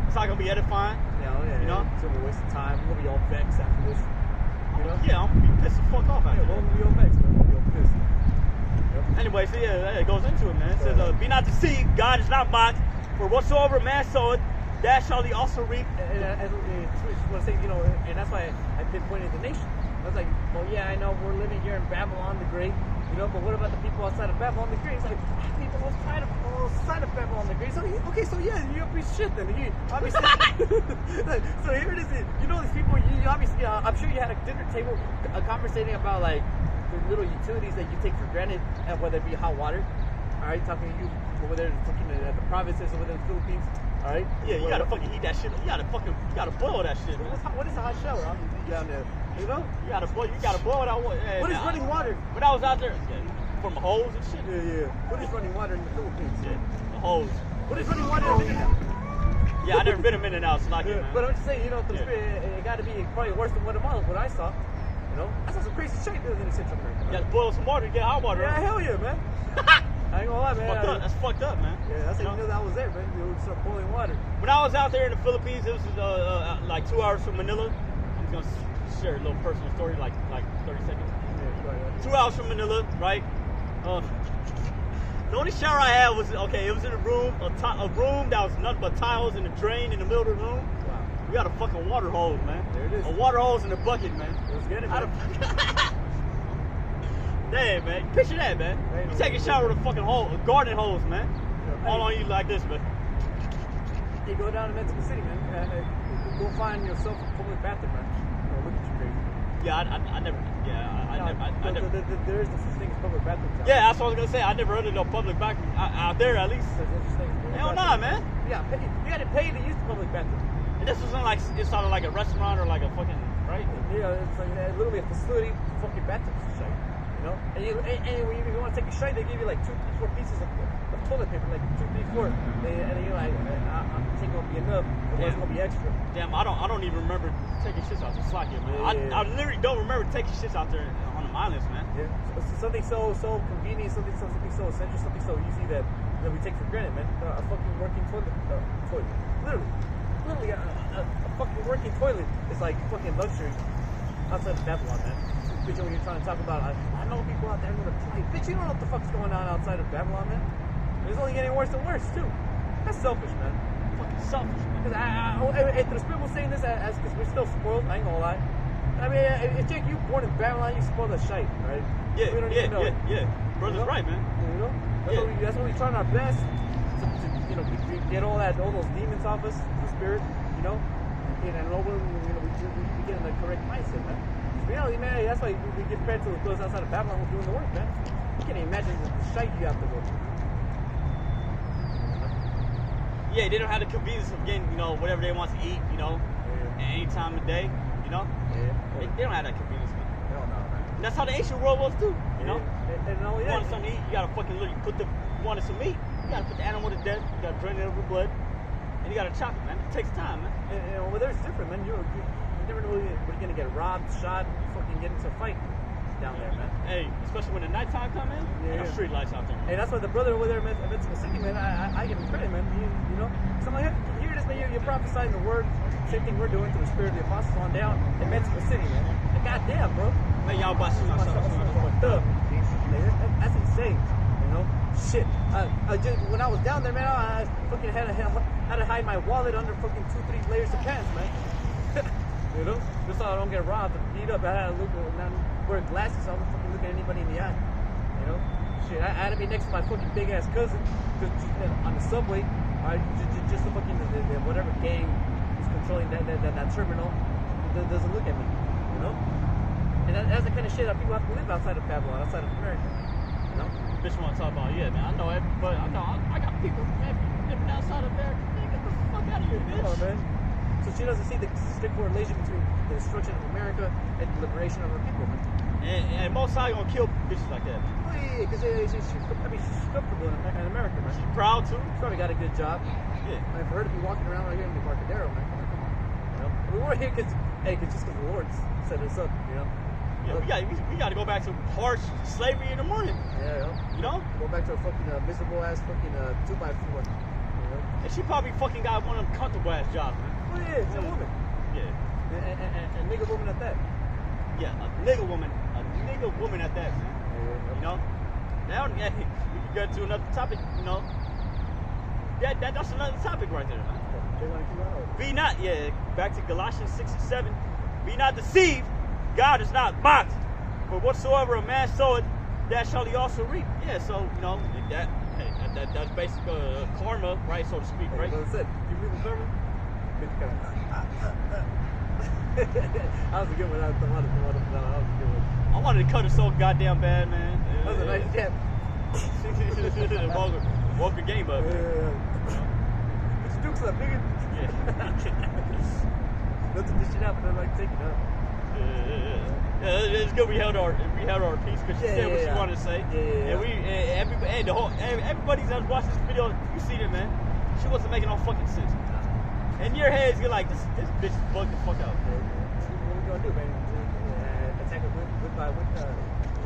it's not gonna be edifying. Yeah. You know? It's gonna be a waste of time. We'll be all vexed after this. You know? Yeah, I'm gonna be pissed the fuck off after We'll that. be all vexed, man. We'll be all pissed. Yep. Anyway, so yeah, it goes into it, man. It says, be not deceived, God is not mocked, for whatsoever a man soweth, that shall he also reap. And I just want to say, you know, and that's why I pinpointed the nation. I was like, well, yeah, I know we're living here in Babylon the Great, you know, but what about the people outside of Babylon the Great? It's like, people outside of Babylon the Great. So, okay, so yeah, you're a piece of shit then. You obviously. So here it is. You know, these people, you obviously, I'm sure you had a dinner table conversating about, like, the little utilities that you take for granted, whether it be hot water. All right, talking to you over there, fucking at the provinces over there in the Philippines. All right. Yeah, you gotta fucking heat that shit. You gotta boil that shit, man. What is a hot shower? I'm down there. You know? You gotta boil that water. Hey, What is running water? When I was out there, from the hose and shit. Yeah. What is running water in the Philippines? Yeah, the hose. What is running water in Mindanao? Yeah, I never been in Mindanao, so not good, man. But I'm just saying, you know, Yeah. it got to be probably worse than what I saw. You know, I saw some crazy shit in Central America. You gotta boil some water to get hot water. Yeah, Right? hell yeah, man. I ain't gonna lie, man. That's fucked up, man. Yeah, that's You how you know that I was there, man. We would start boiling water. When I was out there in the Philippines, it was like 2 hours from Manila. I'm gonna share a little personal story, like 30 seconds. Yeah, 2 hours from Manila, right? The only shower I had was it was in a room, a room that was nothing but tiles and a drain in the middle of the room. Wow. We got a fucking water hose, man. There it is. A water hose in a bucket, man. Let's get it, How man. Damn, man. Picture that, man. Ain't You no take a shower with a fucking hose, a garden hose, man. Yeah. All on you like this, man. You go down to Mexico City, man. Go find yourself a public bathroom, man. Oh, look at you crazy. Yeah, I never. Yeah, I never. There is no such thing as public bathrooms. Yeah, that's what I was gonna say. I never heard of no public bathroom out there, at least. There's no such thing as public Hell bathroom. nah, man. Yeah, you had to pay to use the public bathroom. And this wasn't like it sounded like a restaurant or like a fucking right. Yeah, it's like literally a facility, fucking bathrooms and shit. You know, and when you want to take a shite, they give you like 2, 3, 4 pieces of toilet paper, like 2, 3, 4. And you're like, I'm thinking it'll be enough, but it's gonna be extra. Damn, I don't even remember taking shits out there. Slack it, man. Yeah. I literally don't remember taking shits out there on the islands, man. Yeah, something so convenient, something so essential, something so easy that that we take for granted, man. A fucking working toilet. Literally, a fucking working toilet is like fucking luxury outside of Babylon, man. Bitch, when you're trying to talk about, I know people out there who are like, bitch, you don't know what the fuck's going on outside of Babylon, man. It's only getting worse and worse, too. That's selfish, man. Fucking selfish, man. Because the Spirit was saying this as because we're still spoiled, I ain't gonna lie. I mean, if Jake, you born in Babylon, you spoiled as shite, right? Yeah, we don't even know. yeah. Brother's right, man. You know? That's what we're trying our best to you know, get all those demons off us, the Spirit, you know? And we get in the correct mindset, man. In reality, man, that's why we give credit to those outside of Babylon who's doing the work, man. You can't even imagine the shite you have to go through. Yeah, they don't have the convenience of getting, you know, whatever they want to eat, you know, at any time of day, you know? Yeah. They don't have that convenience, man. Hell no, man. And that's how the ancient world was, too, you know? And not only You that, wanted something to eat, you gotta fucking literally you wanted some meat, you gotta put the animal to death, you gotta drain it of the blood, and you gotta chop it, man. It takes time, man. and over there it's different, man. You never know when you're gonna get robbed, shot, fucking get into a fight down there, man. Hey, especially when the nighttime come in, Yeah. no street lights out there. Hey, that's why the brother over there, man, Mississippi, man, I give him credit, man. You know? So I'm like, hey, here it is, man. You're prophesying the word. Same thing we're doing to the Spirit of the Apostles on down in Mexico City, man. Like, goddamn, bro. Man, y'all about to Fucked up. That's insane, you know? Shit. When I was down there, man, I fucking had to hide my wallet under fucking 2-3 layers of pants, man. You know? Just so I don't get robbed and beat up. I had to look, not wear glasses so I don't fucking look at anybody in the eye. You know? Shit, I had to be next to my fucking big ass cousin on the subway. Just the fucking whatever gang is controlling that terminal doesn't look at me. You know? And that's the kind of shit that people have to live outside of Babylon, outside of America. You know? Bitch want to talk about, yeah, man. I know everybody. I got people living outside of there. Man, get the fuck out of here, bitch. Come on, man. So she doesn't see the strict correlation between the destruction of America and the liberation of her people, man. And most high gonna kill bitches like that. Oh yeah, because she's comfortable in America, man. She's proud too. She's probably got a good job. Yeah. I mean, for her to be walking around right here in the Embarcadero, man. You know, we weren't here because the Lord set us up, you know. Yeah, we got to go back to harsh slavery in the morning. Yeah, you know. Go back to a fucking miserable ass fucking 2x4. You know. And she probably fucking got one of them comfortable ass jobs, man. Oh yeah, it's a woman. Yeah. And nigga woman at that. Yeah, a nigga woman at that, man. Yeah. You know. Now, yeah, we can go to another topic. You know. Yeah, that's another topic right there, man. They want to keep on. Be not, back to Galatians 6:7. Be not deceived. God is not mocked. For whatsoever a man soweth, that shall he also reap. Yeah, so, you know, that's basically karma, right, so to speak, right? Like I said, you reap the karma? That was a good one. That was a good one. I wanted to cut it so goddamn bad, man. That was a nice jab. Woke the game up. Yeah. Put your dukes up, nigga. Yeah. Let's dish it out, but then like take it up. Yeah, it's good we held our peace because she said what she wanted to say. Yeah. And everybody that's watching this video, you see it, man. She wasn't making no fucking sense. In your heads, you're like, this bitch is bugged the fuck out. What we gonna do, man? Attack her with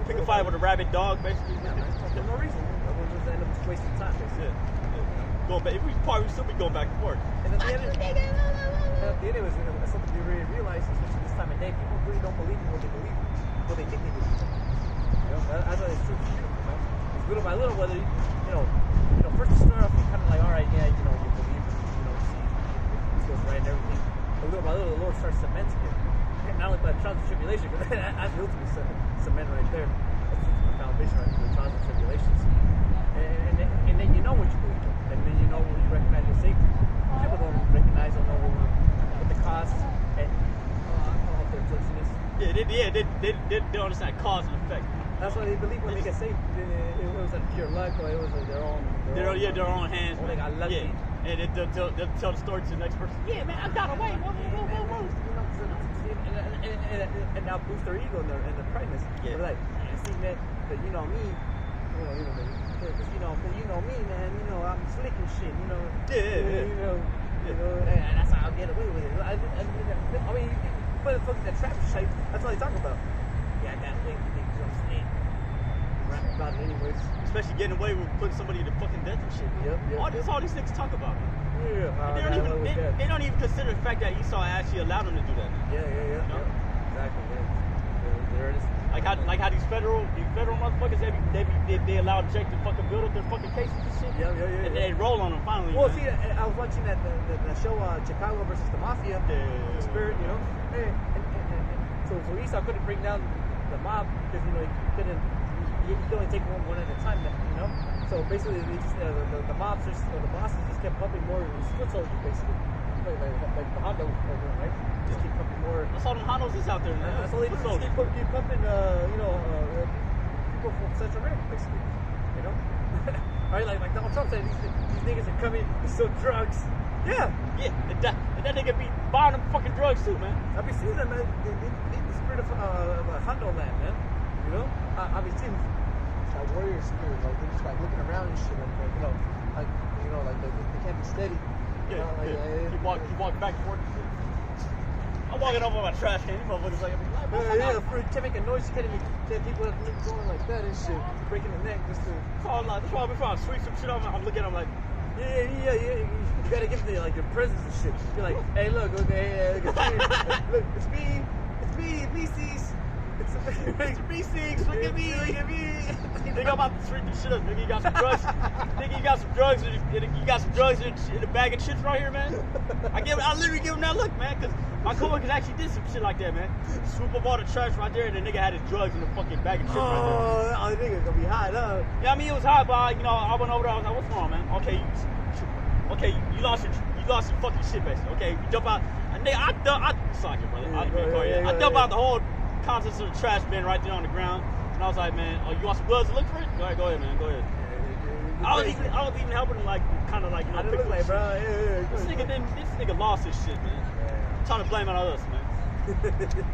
pick a fight with a rabid dog, basically. Yeah, man. For no reason. We'll just end up wasting time, basically. Yeah. Going back, we probably still be going back and forth. And at the end of it was something we really realized, especially this time of day, people really don't believe in what they believe, what they think they believe. You know, that's why it's true, man. It's little by little, whether you know, first you start off kind of like, all right, yeah, you know, you believe, see this goes right and everything. But little by little, the Lord starts cementing it. And not only by the trials and tribulation, but that's the ultimate cement right there. That's the foundation right there, the trials and tribulations. And then you know what you believe in. And then you know when you recognize your Savior. People don't recognize, don't know what the cost and how their affliction is. They don't understand cause and effect. That's why they believe when they get saved. It was like pure luck, or it was like their own hands. Oh, they got lucky. Yeah. And they'll tell the story to the next person. Yeah, man, I got away. And now boost their ego and their kindness. Yeah. They're like, man, see, man, but you know me, because you know me, man, I'm slick and shit, and that's how I'll get away with it. I mean, but fucking that trap shit, that's all they talk about. Yeah, I got away with it, you know what I'm saying? about it anyways. Especially getting away with putting somebody to fucking death and shit. Yep. All these niggas talk about it. Yeah. They don't even consider the fact that Esau actually allowed them to do that. Yeah. You know? Exactly. Yeah. There it is. Like how these federal motherfuckers they allow Jake to fucking build up their fucking cases and shit. Yeah. And they roll on them finally. Well, man. see, I was watching that the show Chicago versus the Mafia. Yeah. The Spirit, you know. And so Esau couldn't bring down the mob because you could only take one at a time, you know. So basically, they just, the mobsters or the bosses just kept pumping more foot soldiers, basically, like the Honda was doing, right? Just keep pumping more. That's all them Hondos is out there, man. That's all they do. Just keep pumping, people from Central America, basically, you know. Right, like Donald Trump said, these niggas are coming to sell drugs. Yeah. And that nigga be buying them fucking drugs too, man. I've been seeing them, man. They need the spirit of Hondo land, man. You know, I've been seeing that warrior spirit, like they're just like looking around and shit, like they can't be steady. Keep walking back and forth. I'm walking over my trash can. These motherfuckers like, you can't make a noise. You can't people going like that and shit, breaking the neck just to. That's why before I sweep some shit on, I'm looking at them like, yeah. You gotta give them like your presence and shit. You're like, hey, look, okay, look, it's me, Macy's. It's B6, look at me. Nigga, I'm about to sweep this shit up. Nigga, you got some drugs. Nigga, you got some drugs in a bag of chips right here, man. I literally give him that look, man, because my coworkers actually did some shit like that, man. Swoop up all the trash right there, and the nigga had his drugs in the fucking bag of chips right there. Oh, the nigga gonna be hot, huh? Yeah, I mean, it was hot, but I went over there. I was like, what's wrong, man? Okay, you lost your fucking shit, basically. Okay, you dump out. Nigga, I dump out the whole contents of the trash bin right there on the ground, and I was like, man, you want some gloves to look for it? Go ahead, man, go ahead. I was even helping him, like, kind of like, I didn't look like, bro. This nigga lost his shit, man. I'm trying to blame it on us, man.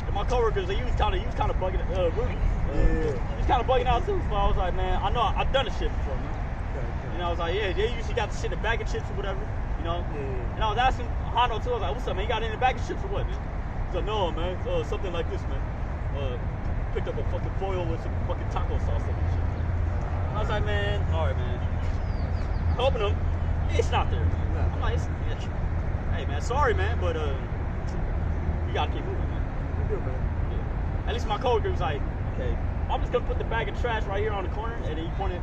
And my coworkers, he was kind of bugging out, Rudy. He was kind of bugging out too. So I was like, man, I know I've done this shit before, man. And I was like, yeah, they usually got the shit in a bag of chips or whatever, you know. And I was asking Hano too. I was like, what's up, man? You got it in a bag of chips or what, man? He's like, no, man. Something like this, man. Picked up a fucking foil with some fucking taco sauce and shit. And I was like, man, all right, man. Helping him, it's not there, man. I'm like, hey, man, sorry, man, but you gotta keep moving, man. Yeah. At least my coworker was like, okay, I'm just gonna put the bag of trash right here on the corner, and then he pointed.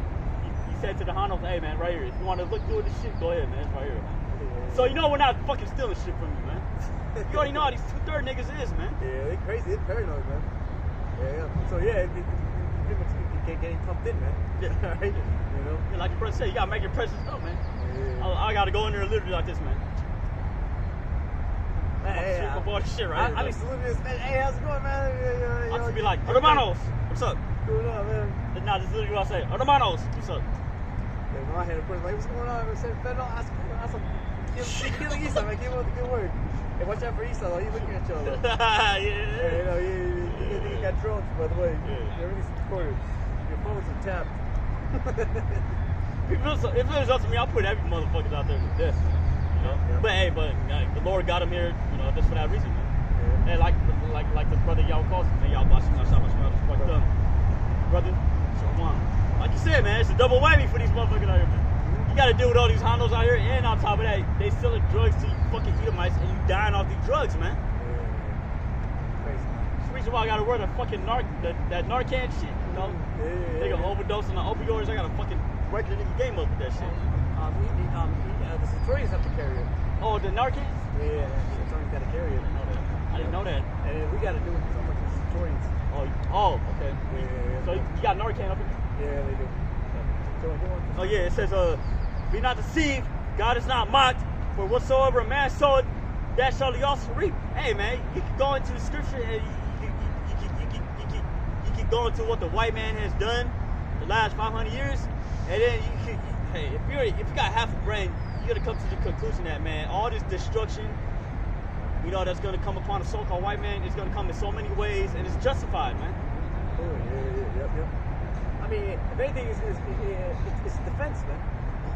He said to the Hondo, hey, man, right here. If you want to look through this shit, go ahead, man. It's right here, man. So you know we're not fucking stealing shit from you, man. You already know how these 2/3 niggas is, man. Yeah, they crazy. They're paranoid, man. Yeah. So yeah, pretty much getting pumped in, man. Yeah. Right? You know. Yeah, like your brother said, you gotta make your presence known, man. Yeah. I gotta go in there literally like this, man. Hey, sweep up all this shit right here. I be saluting this man. Hey, how's it going, man? I'll just be like, hermanos, what's up? What's going on, man? And now this is literally what I say, hermanos, what's up? Like, my head, like, what's going on? I said, fentanyl, awesome. Killing Esau, man. Keep up the good work. Hey, watch out for Esau, though. He's looking at y'all, though. Yeah. Hey, you got drones, by the way. Everything's recorded. Your phones are tapped. If it was up to me, I'll put every motherfucker out there to death, you know. Yeah. But hey, the Lord got him here, you know, just for that reason, man. And like the brother y'all calls him, yahawah, brother. Like you said, man, it's a double whammy for these motherfuckers out here, man. You got to deal with all these Hondos out here, and on top of that, they selling drugs to you fucking Edomites, and you dying off these drugs, man. Crazy. That's the reason why I got to wear the fucking that Narcan shit, you know. They got overdose on the opioids. I got to fucking break the nigga game up with that shit. The Centurions have to carry it. Oh, the Narcan? Yeah, the Centurions got to carry it. I didn't know that. And we got to do it so much with the Centurions. Oh, okay. Yeah. So you got Narcan up here? Yeah, they do. Oh yeah, it says, be not deceived, God is not mocked, for whatsoever a man soweth, that shall he also reap. Hey man, you can go into the scripture and you can go into what the white man has done the last 500 years, and then if you got half a brain, you gotta come to the conclusion that, man, all this destruction, you know, that's gonna come upon the so-called white man is gonna come in so many ways, and it's justified, man. Oh yeah, yep. I mean, if anything, it's defense, man.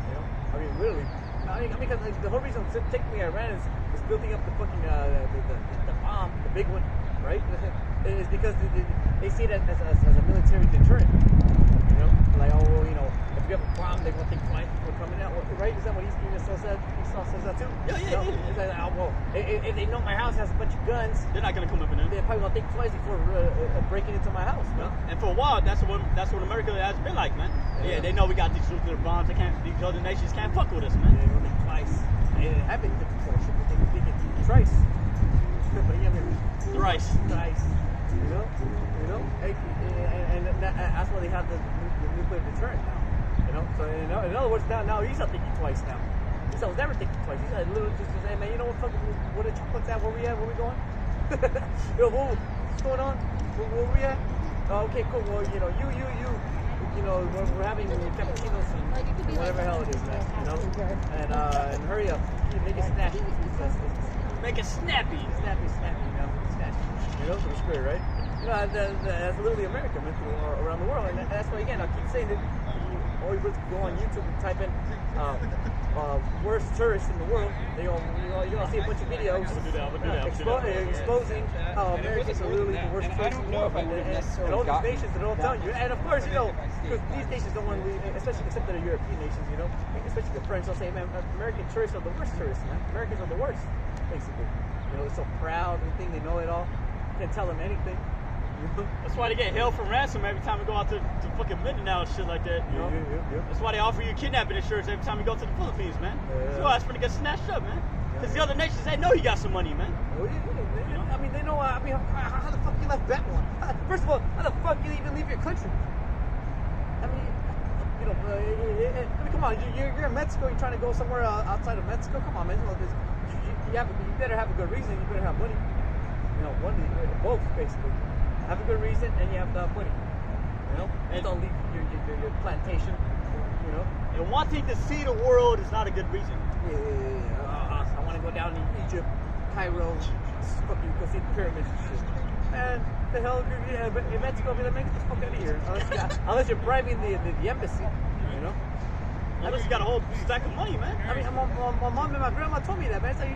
You know, I mean, really. I mean, because like, the whole reason technically Iran is building up the fucking the bomb, the big one, right? Is because they see it as a military deterrent. You know, like, oh, well, you know, if you have a problem, they're gonna think twice before coming out, right? Is that what Esau says that? Esau says that too. Yeah. It's like, oh, well, if they know my house has a bunch of guns, They're not gonna come up in there. they're probably gonna think twice before breaking into my house. You know? And for a while, that's what America has been like, man. Yeah, they know we got these nuclear bombs. These other nations can't fuck with us, man. They're gonna think twice. They didn't have it before. Shit, they think it thrice. But yeah, Thrice. You know, and that's why they have the nuclear deterrent now. You know, so in other words, now he's not thinking twice now. He's never thinking twice. He's literally just saying, man, you know what the chocolate's at? Where we at? Where we going? Yo, what's going on? Where we at? Oh, okay, cool. Well, you know, you know, we're having cappuccinos and whatever hell it is, man. You know, and hurry up, make it snappy. Make it snappy. Snappy, you know, snappy. You know, for the spirit, right? You know, that's literally America, man, around the world, and that's why again I keep saying that. Or you go on YouTube and type in worst tourists in the world. You're gonna see a bunch of videos exposing how Americans are literally the worst tourists in the world, and all these nations that don't tell you. And of course, you know, because these nations don't want to, especially except that are European nations, you know, especially the French. They'll say, man, American tourists are the worst tourists, man. Americans are the worst, basically. You know, they're so proud and think they know it all. Can't tell them anything. That's why they get held for ransom every time we go out to fucking Mindanao and shit like that. You know? Yeah. That's why they offer you kidnapping insurance every time you go to the Philippines, man. So that's when they get snatched up, man. Because the other nations, they know you got some money, man. I mean, they know. I mean, how the fuck you left Babylon? First of all, how the fuck you even leave your country? I mean, you know, I mean, come on, you're in Mexico. You're trying to go somewhere outside of Mexico. Come on, man. You better have a good reason. You better have money. You know, both basically. Have a good reason, and you have to have money. You know, and don't leave your plantation. You know, and wanting to see the world is not a good reason. Yeah. I want to go down to Egypt, Cairo, fucking go see the pyramids and shit. And the hell, but in Mexico, be like, man, get the fuck out of here. Unless you're bribing the embassy. You know. Unless you got a whole stack of money, man. I mean, my mom and my grandma told me that, man. It's like,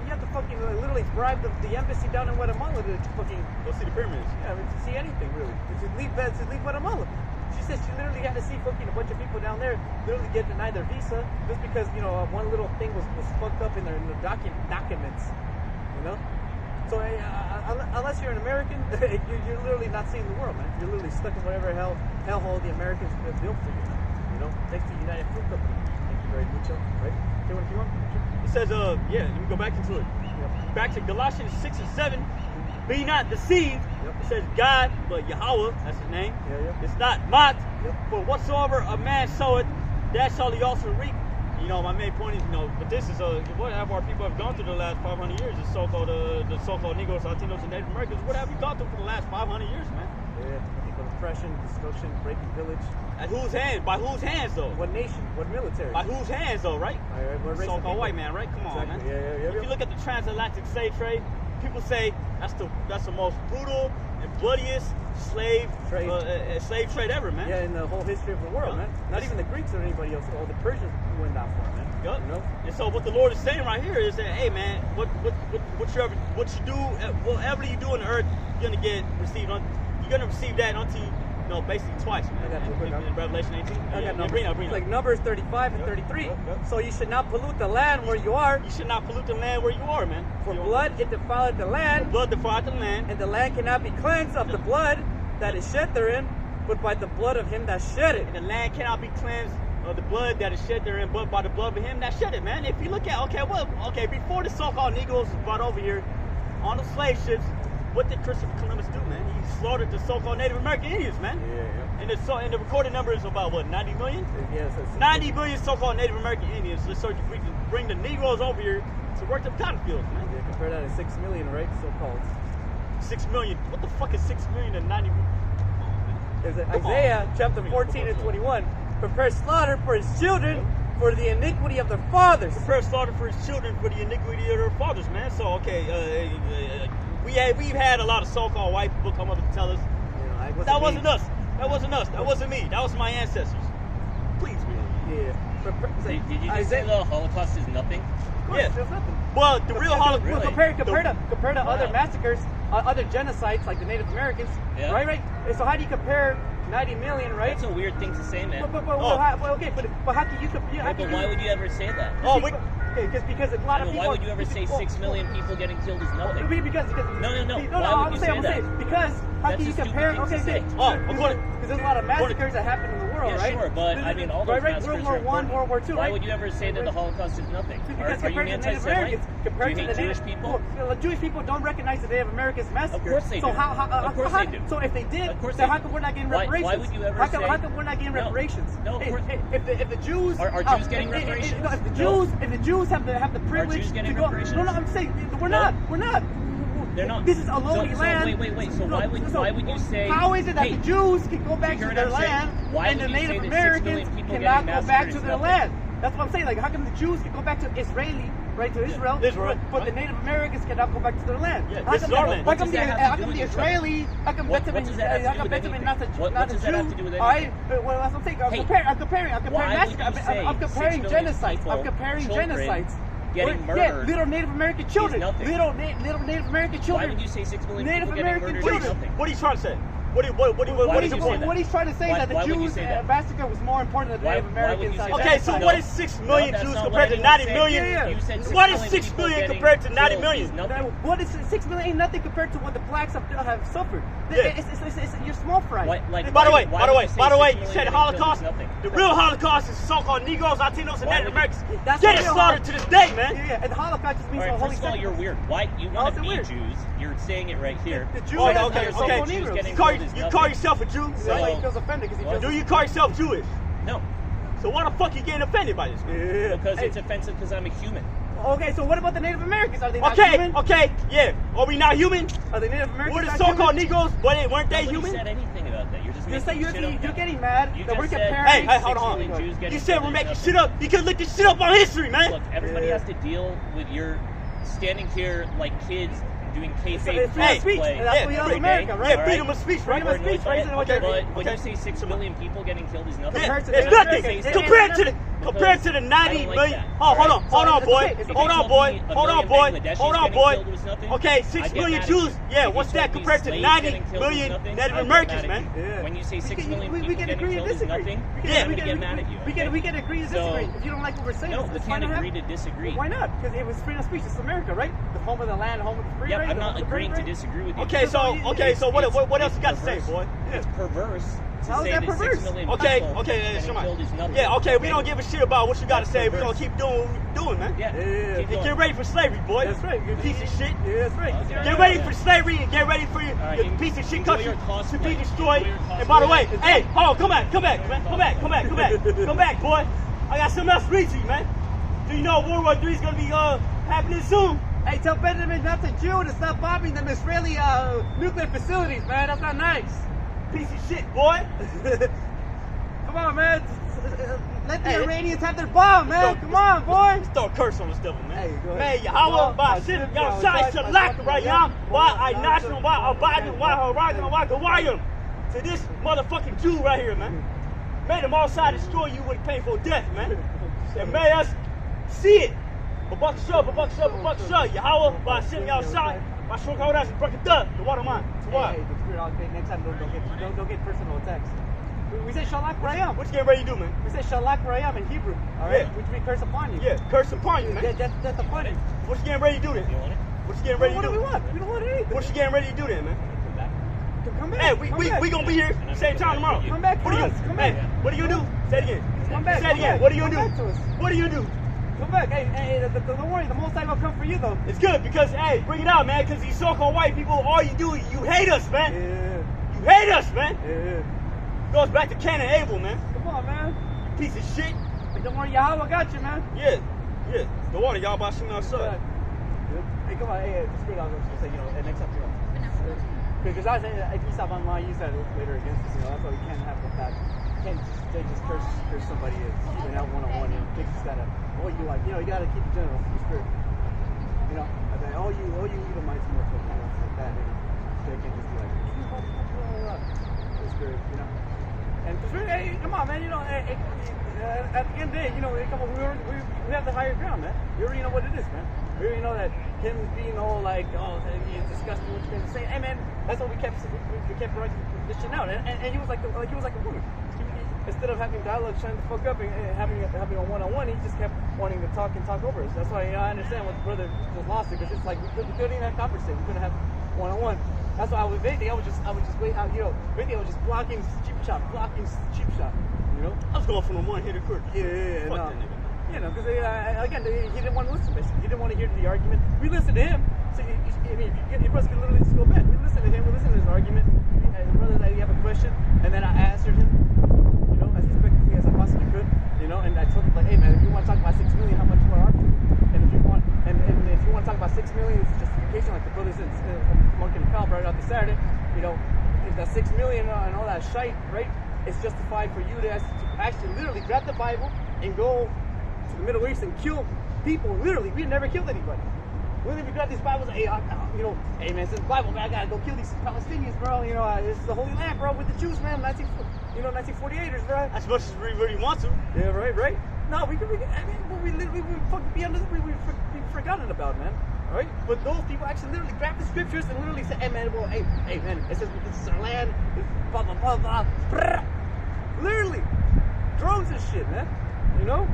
you have to fucking literally bribe the embassy down in Guatemala to fucking go see the pyramids. Yeah, I mean, to see anything really. To leave Guatemala. She said she literally had to see fucking a bunch of people down there literally get denied their visa just because, you know, one little thing was fucked up in the documents. You know. So unless you're an American, you're literally not seeing the world, man. You're literally stuck in whatever hellhole the Americans built for you. You know, thanks to United Fruit Company. Thank you very much, right? Say what if you want. It says, let me go back into it. Yep. Back to Galatians 6 and 7. Be not deceived. Yep. It says God, but Yahawah, that's his name. Yeah. It's not mocked. Yep. For whatsoever a man soweth, that shall he also reap. You know, my main point is, you know, but this is what have our people have gone through the last 500 years? The so-called Negroes, Latinos, and Native Americans. What have we gone through for the last 500 years, man? Yeah, oppression, destruction, breaking village. At whose hands? By whose hands, though? What nation? What military? By whose hands, though, right? What so-called white man, right? Come on, man. Yeah. If you look at the transatlantic slave trade, people say that's the most brutal and bloodiest slave trade ever, man. Yeah, in the whole history of the world, man. Not even the Greeks or anybody else. All the Persians went down for it, man. Yep. You know? And so what the Lord is saying right here is that, hey, man, what you do, whatever you do on the earth, you're gonna receive that unto you. No, basically twice, man. In Revelation 18. I got numbers. Bring like Numbers 35 and 33. Yep. So you should not pollute the land where you are. You should not pollute the land where you are, man. For blood it defileth the land. Blood defileth the land. And the land cannot be cleansed of the blood that is shed therein, but by the blood of him that shed it. And the land cannot be cleansed of the blood that is shed therein, but by the blood of him that shed it, man. If you look at, before the so-called Negroes was brought over here on the slave ships, what did Christopher Columbus do, man? He slaughtered the so-called Native American Indians, man. Yeah. And the recorded number is about, 90 million? Yes. 90 million so-called Native American Indians. So we can bring the Negroes over here to work the cotton fields, man. Yeah, compare that to 6 million, right? So-called. 6 million. What the fuck is 6 million to 90 million? Isaiah chapter 14 and 21. Prepare slaughter for his children for the iniquity of their fathers. Prepare slaughter for his children for the iniquity of their fathers, man. So, we've had a lot of so-called white people come up and tell us, that wasn't us. That wasn't us. That wasn't me. That was my ancestors. Please, man. Yeah. Did you just say the Holocaust is nothing? Yeah. There's nothing. Well, the real Holocaust. Really? Compare to other massacres, other genocides like the Native Americans. Yeah. Right. So how do you compare 90 million, right? That's a weird thing to say, man. But Oh. how can you? But why would you ever say that? Oh, because a lot of people. Why would you ever say 6 million people getting killed is nothing? Because No. I'm saying because how That's can you a stupid compare? thing to Okay, say. because there's a lot of massacres that happen in the world, Yeah, right? sure, but I mean, all those right, massacres World War are I, World War II. Why right? would you ever say that the Holocaust is nothing? Because Are you compared an to Native anti-Semite? Americans, Do compared you to hate the Jewish Native people? well, the Jewish people don't recognize the Native Americans massacre. Of course they so do. Of course they do. So if they did, Of course then they how do. come we're not getting Why reparations? would you ever how say? come we're not getting No. reparations? No, of course. If the Jews Are Jews getting reparations? No, if the No. Jews have the privilege Jews getting to go. reparations? No, I'm saying we're No. not. We're not. They're not. This is a lonely land. Wait. So why would you say? How is it that hey, the Jews can go back you hear to what their I'm saying? land Why and would the you say Native that 6 million Americans people cannot getting go back massacred to is their nothing? land? That's what I'm saying. Like, how come the Jews can go back to Israel, Israel, but the Native Americans cannot go back to their land? Yeah, How this come is our the- land. How What come does the that have to how do come with the each other? Israeli? How come What Benjamin? does that have to How do come with Benjamin anything? not What a does Jew? that have to do with All right, anything? well, that's what I'm saying. I'm Hey, comparing why would you say I'm comparing 6 million genocides. I'm people, comparing children, genocides. getting Yeah, murdered little Native American children. nothing? Little Native American Why children. would you say 6 million Native people American getting murdered is children. nothing? What are you trying to say? What is would your you say point? that? What he's trying to say is that the Why would you Jews say that? massacre was more important than the Why- Native why would you Americans. say Okay, that? so No. what is 6 million No, that's Jews not compared what to I 90 said. million? Yeah. You said 6 What is million 6 people million getting compared to 90 killed million? is nothing. What is 6 million? Ain't nothing compared to what the blacks have suffered. Yeah. You're small fry. Why- like, By the why way, would you say you 6 million said getting Holocaust. killed is nothing? The real Holocaust is so-called Negroes, Latinos, and Why Native would you- Americans That's getting the real slaughtered to this day, man. Yeah, and the Holocaust just means All right, a holy first of all, you're sacrifice. weird. Why you How want is to it be weird? Jews? You're saying it right here. The Jews Oh, are okay, so-called okay. Negroes. Jews getting You call, killed is you nothing. call yourself a Jew? That's why he So- feels offended because he What? feels. Do you call yourself Jewish? No, So why the fuck you getting offended by this? Man? because Hey. it's offensive because I'm a human. Okay, so what about the Native Americans? Are they not Okay, human? okay, yeah. Are we not human? Are the Native Americans Were the not so-called human? Negroes, weren't they Nobody human? said anything about that. You're just You're making saying shit up you're now. getting mad You that we're just said- comparing. Hey, hold 6 on. million Jews getting You said killed we're is making nothing. shit up. You can look this shit up on history, man. Look, everybody Yeah. has to deal with your standing here like kids doing It's kayfabe freedom of speech. cosplay. That's what you Yeah, love America, okay. right? Yeah, freedom of speech, right? Freedom of speech, right? Okay. But when Okay. you say 6 million people getting killed is nothing. Yeah, Compared to it's the nothing Americans, compared to the 90 I don't like million. that. Oh, hold on, So hold on, it's boy. okay. If you Hold on, told boy. me a Hold on, million boy. Bangladeshis Hold on, getting boy. killed was nothing, Okay, I'd 6 get million mad at you. Jews. Yeah, If what's you that told me compared to slaves 90 getting killed million was nothing, Native I'd get Americans, mad at man? you. Yeah. When you say 6 million we people can getting agree to killed is disagree. nothing, We Yeah. I'm going to get mad at you. We can agree to So- disagree. If you don't like what we're saying, No, it's we fine can't to agree have. to disagree. Why not? Because it was freedom of speech. It's America, right? The home of the land, home of the free. Yep, right? I'm The home not of the agreeing free, to right? disagree with you. Okay, so what else you got to say, perverse. boy? It's perverse to How is say that that 6 perverse? million Okay, people okay, getting somebody. killed is nothing. Yeah, okay, we don't give a shit about what you got to That's say. We're perverse. gonna keep doing what we're doing, man. Yeah, Yeah. keep And going. get ready for slavery, boy. That's right. You piece of shit. Yeah, that's right. Okay. Get ready for slavery and get ready for your, All right, your piece of shit enjoy country your to cosplay. be destroyed. Enjoy your And by the way, cosplay. hey, hold on, come back, man. Come back, boy. I got something else to read to you, man. Do you know World War III is gonna be happening soon? Hey, tell Benjamin not to Jew to stop bombing them Israeli nuclear facilities, man. That's not nice. Piece of shit, boy. Come on, man. Let the Hey, Iranians have their bomb, man. Come on, boy. Let's throw a curse on this devil, man. Hey, go Man, ahead. yahawah, Well, bahasham, I yahawashi, said- shalak, rayam, wa aynashim, wa abadin, wa haragan, wa gawayim. To this motherfucking Jew right here, man. May the Most High destroy you with painful death, man. And may us see it. Babakasha, Yahawah, bahasham, yahawashi, bahasham, qadash, brakatah, the water man. Hey, the spirit, okay, next time don't get personal attacks. We say shalak rayam. What you getting ready to do, man? We say shalak rayam in Hebrew. All right, Yeah. which means curse upon you. Yeah, curse upon you, man. That's the point. What you getting ready to do then? You want it? What you getting ready What to do we do? want? We don't want anything. What you getting ready to do then, man? Come back. Come back. Hey, Come back. we gonna be here same time tomorrow. Come back What to are you? us. Come Hey, back. what are you gonna do? Say it again. Come back. Say it Come again. back. What are you Come gonna back to us. do? What are you gonna do? Come back. Hey, don't worry. The Most High will come for you, though. It's good because hey, bring it out, man. Because these so-called white people, all you do, you hate us, man. Yeah. You hate us, man. Yeah. Goes back to Cain and Abel, man. Come on, man. Piece of shit. Hey, don't worry. Yahawah got you, man. Yeah. The water, y'all about shooting outside. Hey, come on. Hey, the spirit, I was going to say, next up, because I say, if you stop online, use that later against us. That's why we can't have that. You can't just curse somebody even out one-on-one. Things just gotta. You gotta keep it general. The spirit. I mean, all you evil minds more like that. They can just be like, the spirit. And because hey, come on, man, you know, at the end of the day, you know, come on, we have the higher ground, man. We already know what it is, man. We already know that him being all like, oh, he's disgusting what you're gonna say. Hey, man, that's what we kept writing this shit out. And he was like a woman. Instead of having dialogue, trying to fuck up and having a one-on-one, he just kept wanting to talk over us. That's why I understand what the brother just lost it, because it's like we couldn't even have conversation. We couldn't have one-on-one. That's why I was just wait out, you know. Basically, I was just blocking cheap shot. You know. I was going from the one hit a quick. Yeah, Fuck no. that nigga. You know, because again, he didn't want to listen. Basically, he didn't want to hear the argument. We listened to him. So I mean, your brothers can literally just go back. We listened to him. We listened to his argument. Brother, that you have a question, and then I answered him. You know, as respectfully as I possibly could. You know, and I told him like, hey man, if you want to talk about 6 million, how much more are you? And if you want, and if you want to talk about 6 million, it's justification, like the brothers in Monkey and Pal brought it out this Saturday. You know, that 6 million and all that shite, right? It's justified for you to actually literally grab the Bible and go to the Middle East and kill people. Literally, we never killed anybody. Literally, we grab these Bibles. Hey, you know, hey man, it's in the Bible, man. I gotta go kill these Palestinians, bro. You know, this is the Holy Land, bro, with the Jews, man. 1948ers, bro. As much as we really want to. Yeah, right. No, we fucking be under. We forgotten about, man. All right, but those people actually literally grab the scriptures and literally say, hey man, well, hey man, it says this is our land. Blah blah blah blah. Brr. Literally, drones and shit, man. You know.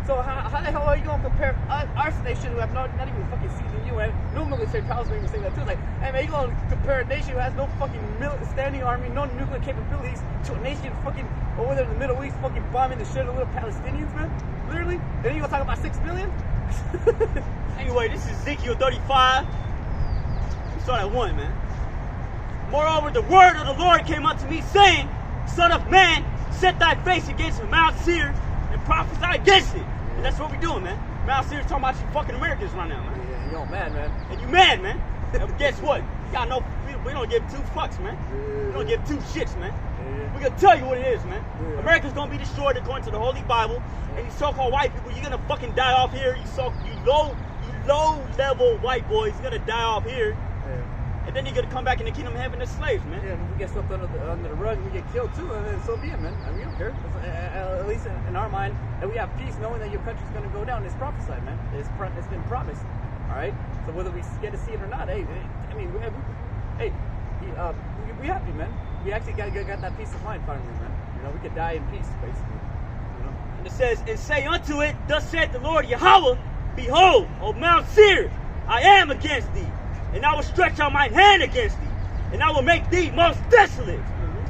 So how the hell are you gonna compare our nation who have not even fucking seen the UN, no military powers, don't even say that too? It's like, hey man, you gonna compare a nation who has no fucking standing army, no nuclear capabilities, to a nation fucking over there in the Middle East, fucking bombing the shit of little Palestinians, man? Literally? And then you gonna talk about 6 million? Anyway, this is Ezekiel 35. We start at 1, man. Moreover, the word of the Lord came unto me, saying, Son of man, set thy face against Mount Seir and prophesy against it. And that's what we're doing, man. Mount Seir's talking about you fucking Americans right now, man. Yeah, you're mad, man. And you mad, man. And guess what? Y'all know we don't give 2 fucks, man. We don't give 2 shits, man. We're gonna tell you what it is, man. America's gonna be destroyed according to the Holy Bible. And you so-called white people, you're gonna fucking die off here. You low-level white boys, you're gonna die off here. And then you're gonna come back in the kingdom of heaven as slaves, man. Yeah, we get swept under the rug, we get killed too, and then so be it, man. I mean, we don't care. At least in our mind, that we have peace, knowing that your country's gonna go down. It's prophesied, man. It's been promised. All right. So whether we get to see it or not, hey, I mean, we happy, man. We actually got that peace of mind finally, man. You know, we could die in peace, basically. You know. And it says, and say unto it, thus saith the Lord Yahawah, behold, O Mount Seir, I am against thee. And I will stretch out mine hand against thee, and I will make thee most desolate.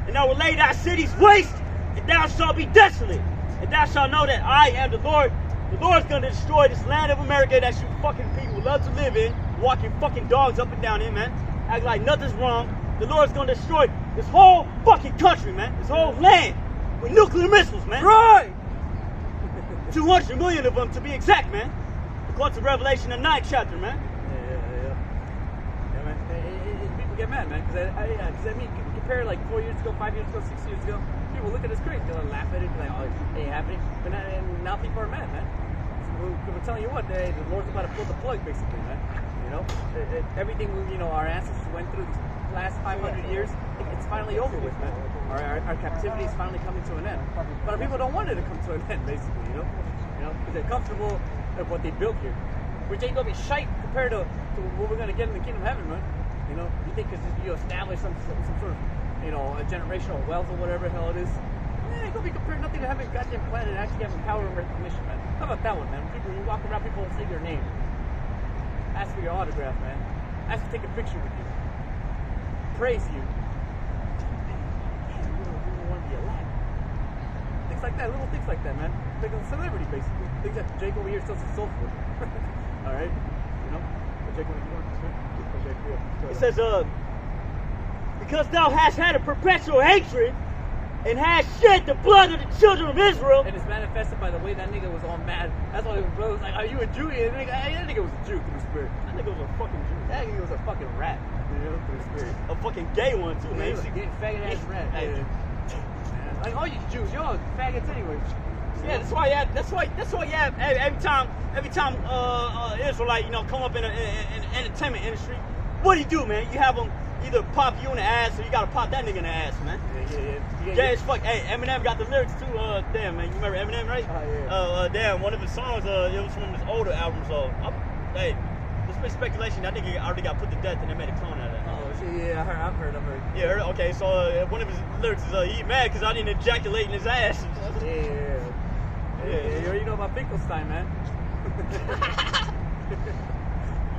And I will lay thy cities waste, and thou shalt be desolate. And thou shalt know that I am the Lord. The Lord's going to destroy this land of America that you fucking people love to live in, walking fucking dogs up and down in, man. Act like nothing's wrong. The Lord's going to destroy this whole fucking country, man. This whole land with nuclear missiles, man. Right! 200 million of them to be exact, man. According to Revelation, the 9th chapter, man. People get mad, man, because I mean, compare like 4 years ago, 5 years ago, 6 years ago, people look at us crazy, they'll laugh at it, like, oh, it ain't happening, but now people are mad, man. So we're telling you what, the Lord's about to pull the plug, basically, man. You know, everything our ancestors went through these last 500 years, it's finally over with, man. Our captivity is finally coming to an end. But our people don't want it to come to an end, basically, you know, because they're comfortable with what they built here, which ain't gonna be shite compared to what we're gonna get in the kingdom of heaven, man. You know, you think because you establish some sort of, a generational wealth or whatever the hell it is, it's gonna be compared nothing to having a goddamn planet and actually having power and recognition, man. How about that one, man? People, you walk around, people say your name, ask for your autograph, man, ask to take a picture with you, praise you. Damn, you want to be alive. Things like that, little things like that, man. Like a celebrity, basically. Things that Jake over here sells his soul for. All right, Jake, what do you want? It says, because thou hast had a perpetual hatred and hast shed the blood of the children of Israel. And it's manifested by the way that nigga was all mad. That's why his brother was like, are you a Jew? And that nigga was a Jew through the spirit. That nigga was a fucking Jew. That nigga was a fucking rat, through the spirit. A fucking gay one, too, man. He was a gay faggot ass rat. Like all you Jews, you're all faggots anyway. Yeah, that's why you have every time Israelite, come up in the entertainment industry, what do you do, man? You have them either pop you in the ass or you gotta pop that nigga in the ass, man. Yeah. Gay as fuck. Hey, Eminem got the lyrics too. Damn, man, you remember Eminem, right? Yeah. Damn, one of his songs, it was from his older album. So, hey, there's been speculation that nigga already got put to death and they made a clone out of that. Oh, shit, yeah, I've heard. Yeah, okay, so one of his lyrics is he mad because I didn't ejaculate in his ass. Yeah. You already know about Finkelstein, man.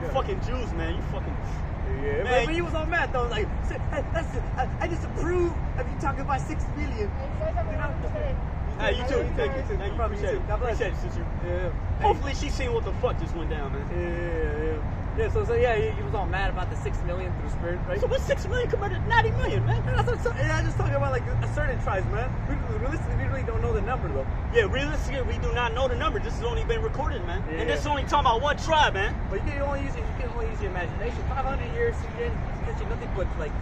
You fucking Jews, man. You fucking. Yeah, man. but he was all mad though. Like, I disapprove of you talking about 6 million. Hey, you too. Thank you. Thank you. Probably Appreciate it. God bless. Appreciate it, sister. Yeah. Hopefully she seen what the fuck just went down, man. Yeah. So yeah, he was all mad about the 6 million through spirit, right? So what's 6 million compared to 90 million, man? That's what I'm just talking about, like a certain tribes, man. Realistically, we really don't know the number though. Yeah, realistically, we do not know the number. This has only been recorded, man. Yeah. And this is only talking about one tribe, man. But you can only use your imagination. 500 years, you didn't get you nothing but like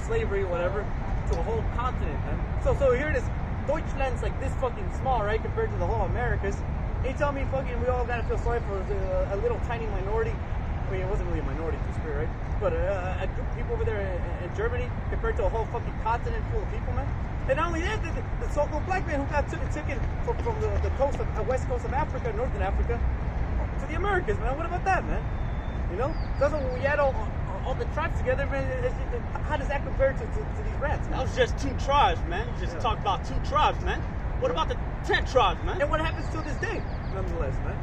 slavery or whatever to a whole continent, man. So here it is. Deutschland's like this fucking small, right, compared to the whole Americas. And you tell me fucking we all gotta feel sorry for a little tiny minority. I mean, it wasn't really a minority to spirit, right? But a group of people over there in Germany compared to a whole fucking continent full of people, man. And not only that, the so-called black man who got taken from the coast of west coast of Africa, northern Africa, to the Americas, man. What about that, man? You know, that's when we had all the tribes together, man. How does that compare to these rats, man? That was just 2 tribes, man. You just talked about 2 tribes, man. What about the 10 tribes, man? And what happens to this day, nonetheless, man?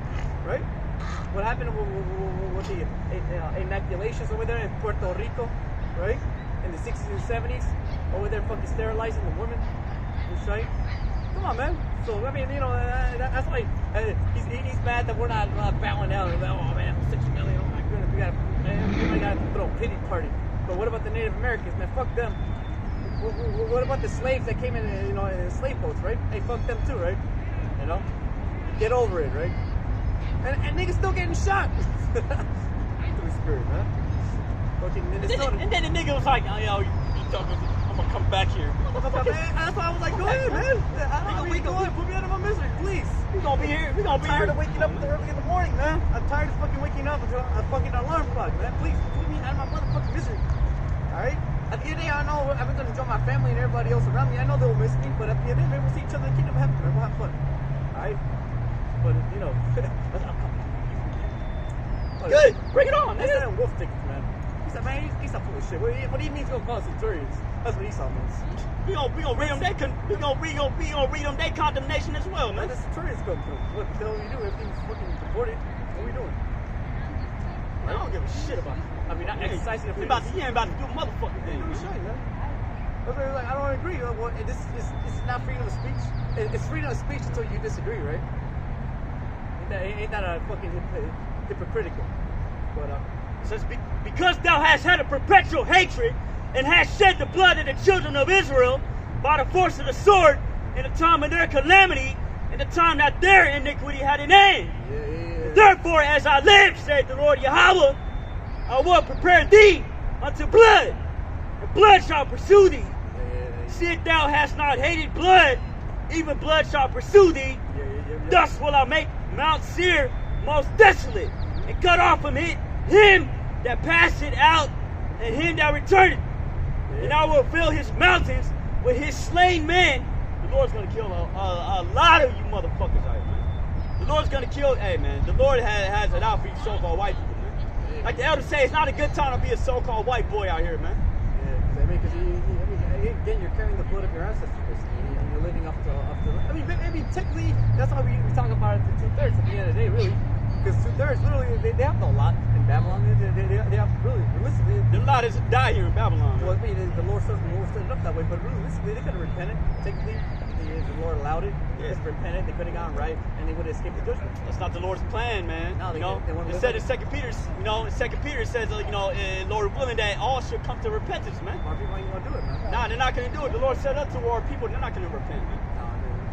Right? What happened with the inoculations over there in Puerto Rico, right? In the 60s and 70s, over there fucking sterilizing the women, right? Come on, man. So I mean, you know, that's why he's mad that we're not bowing down. Like, oh man, 6 million. Oh my goodness, we got to throw a pity party. But what about the Native Americans, man? Fuck them. What about the slaves that came in, you know, in slave boats, right? Hey, fuck them too, right? You know, get over it, right? And niggas still getting shot. Through spirit, man. Fucking Minnesota. And then the nigga was like, oh, yo, you talking? I'm gonna come back here. That's why I was like, go ahead, man. Go ahead, put me out of my misery, please. We gonna be here. I'm tired of waking up early in the morning, man. I'm tired of fucking waking up until a fucking alarm clock, man. Please put me out of my motherfucking misery. Alright? At the end of the day, I know I'm gonna enjoy my family and everybody else around me. I know they'll miss me, but at the end of the day, we'll see each other in the kingdom of heaven, man. We'll have fun. Alright? But, you know, good. Bring it on, that's nigga. that wolf tickets, man. He said, man, he's not full of shit. What do you mean he's gonna call centurions? That's what Esau means. We gonna read them. We gonna read them. They condemnation as well, man. Where the centurions come from? What the hell are you doing? Everything's fucking deported. What are we doing? I don't give a shit about you. I mean, not exercising the You freedom. ain't about to do a motherfucking thing. You're showing, man. Like, I don't agree. Well, this is not freedom of speech. It's freedom of speech until you disagree, right? Ain't that a fucking hypocritical? But It says, because thou hast had a perpetual hatred and hast shed the blood of the children of Israel by the force of the sword in the time of their calamity, in the time that their iniquity had an end. Therefore, as I live, saith the Lord Yahawah, I will prepare thee unto blood, and blood shall pursue thee. See if thou hast not hated blood, even blood shall pursue thee. Thus will I make Mount Seir most desolate, and cut off from it him that passed it out, and him that returned. And I will fill his mountains with his slain men. The Lord's gonna kill a lot of you motherfuckers out here, man. The Lord's gonna kill. Hey, man, the Lord has it out for you so-called white people, man. Like the elders say, it's not a good time to be a so-called white boy out here, man. Yeah, I mean, because again, you're carrying the blood of your ancestors, and you're living up to. I mean, maybe technically, that's why we talk about it to 2/3 at the end of the day, really. Because 2/3, literally, they have no lot in Babylon. They have really, realistically. The lot is die here in Babylon. Well, I mean, the Lord set it up that way, but realistically, they could have repented. Technically, the Lord allowed it. They could have repented. They could have gone right, and they would have escaped the judgment. That's not the Lord's plan, man. No, you know, it said in 2 Peter, in 2 Peter it says, Lord willing that all should come to repentance, man. Why people ain't gonna do it, man? Nah, they're not gonna do it. The Lord set up to our people. They're not gonna repent, man. No,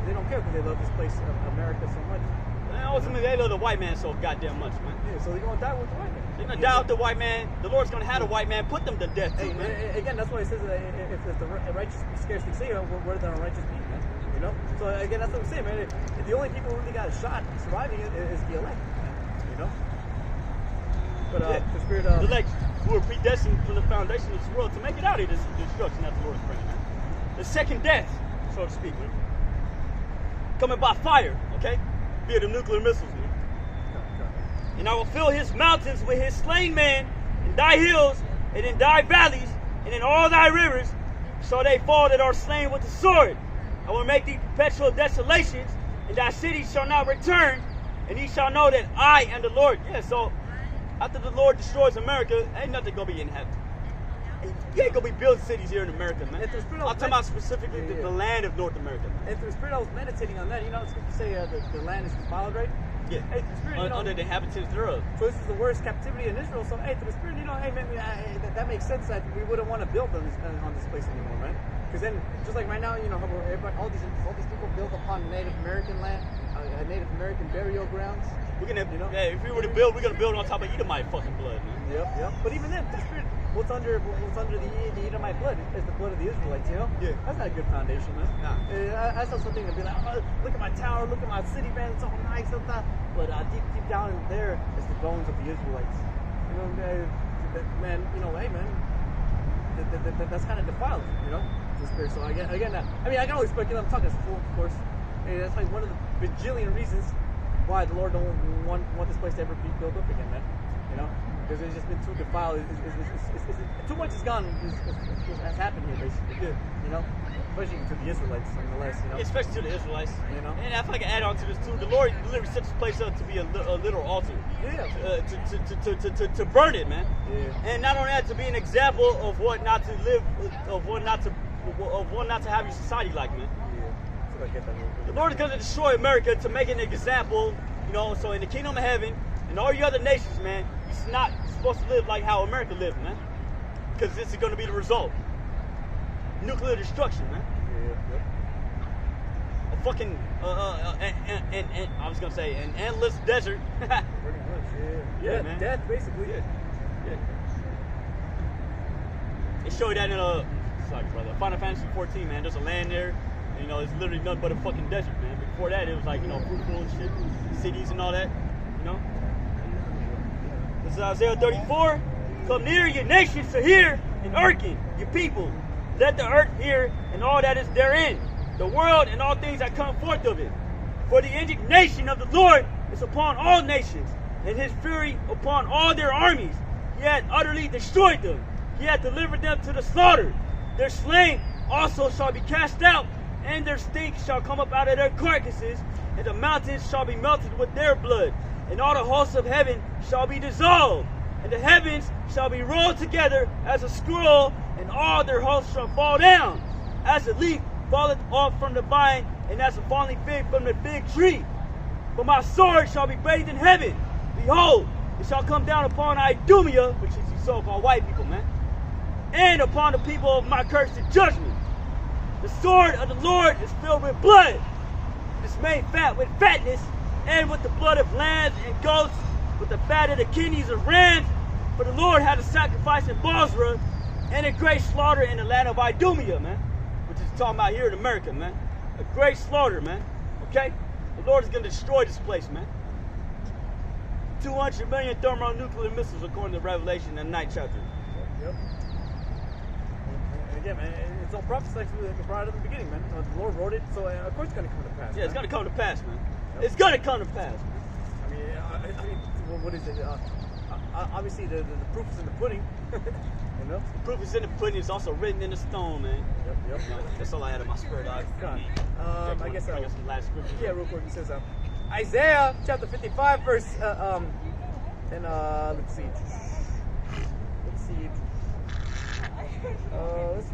they don't care because they love this place, America, so much. And ultimately, they love the white man so goddamn much, man. Yeah, so they're gonna die with the white man. They're gonna die with the white man. The Lord's gonna have the white man put them to death too, man. Again, that's why it says that if the righteous be scarcely saved, where the unrighteous be, man. You know. So again, that's what I'm saying, man. The only people who really got a shot surviving it is the elect, man. You know. But the spirit of the elect, who were predestined from the foundation of this world to make it out of this destruction that the Lord is bringing. Man. The second death, so to speak, man. Coming by fire, okay? Via the nuclear missiles, man. And I will fill his mountains with his slain men, and thy hills, and in thy valleys, and in all thy rivers, shall they fall that are slain with the sword. I will make thee perpetual desolations, and thy cities shall not return, and ye shall know that I am the Lord. Yeah, so after the Lord destroys America, ain't nothing gonna be in heaven. You ain't gonna be building cities here in America, man. I'm talking about specifically the land of North America, man. And through the Spirit, I was meditating on that. You know, it's good to say the land is defiled, right? Yeah. Hey, through the Spirit, Under the inhabitants thereof. So this is the worst captivity in Israel. So hey, through the Spirit, hey man, that makes sense that we wouldn't want to build on this place anymore, man. Because then, just like right now, you know, all these people built upon Native American land, Native American burial grounds. We're gonna, you know, if we were to build, we're gonna build on top of Edomite fucking blood, man. Yep. But even then, the Spirit, what's under the Edomite blood is the blood of the Israelites, you know? Yeah. That's not a good foundation, man. Nah. That's not something to be like, oh, look at my tower, look at my city, man, it's all nice, sometimes. But deep down in there is the bones of the Israelites. You know, man, you know, hey, man, that's kind of defiled, you know? The Spirit. So again, I mean, I can always speculate. I'm talking as a fool, of course. And that's like one of the bajillion reasons why the Lord don't want this place to ever be built up again, man. You know, because it's just been too defiled. Too much has gone, has happened here, basically. Yeah. You know, especially to the Israelites, nonetheless. You know, especially to the Israelites. You know, and if I can add on to this too, the Lord literally set this place up to be a literal altar. Yeah. To burn it, man. Yeah. And not only that, to be an example of what not to live, of what not to have your society like, man. The Lord is going to destroy America to make an example, you know, so in the kingdom of heaven and all you other nations, man, you're not supposed to live like how America lived, man. Because this is going to be the result. Nuclear destruction, man. Yeah. A fucking, and I was going to say, an endless desert. Pretty much, yeah, man. Death, basically. Yeah. They show you that in Final Fantasy 14, man. There's a land there. You know, it's literally nothing but a fucking desert, man. Before that, it was like, you know, fruitful and shit, cities and all that, you know. This is Isaiah 34. Come near, your nations, to hear and hearken, your people. Let the earth hear and all that is therein, the world and all things that come forth of it. For the indignation of the Lord is upon all nations, and his fury upon all their armies. He hath utterly destroyed them. He hath delivered them to the slaughter. Their slain also shall be cast out, and their stink shall come up out of their carcasses, and the mountains shall be melted with their blood, and all the hosts of heaven shall be dissolved, and the heavens shall be rolled together as a scroll, and all their hosts shall fall down, as a leaf falleth off from the vine, and as a falling fig from the fig tree. For my sword shall be bathed in heaven. Behold, it shall come down upon Idumea, which is the so-called white people, man, and upon the people of my cursed judgment. The sword of the Lord is filled with blood. It is made fat with fatness, and with the blood of lambs and goats, with the fat of the kidneys of rams. For the Lord had a sacrifice in Bozrah, and a great slaughter in the land of Idumea, man. Which is talking about here in America, man. A great slaughter, man. Okay? The Lord is going to destroy this place, man. 200 million thermonuclear missiles, according to Revelation, in the 9th chapter. Yep. And again, man, it's all prophesied right at the beginning, man. The Lord wrote it, so of course it's going to come to pass. Yeah, it's going to come to pass, man. Yep. It's going to come to pass, man. I mean, what is it? Obviously, the proof is in the pudding. You know? The proof is in the pudding. It's also written in the stone, man. Yep. You know, that's all I had in my spirit. I guess the last scripture. Yeah, real quick. It says Isaiah chapter 55, verse let's see. Let's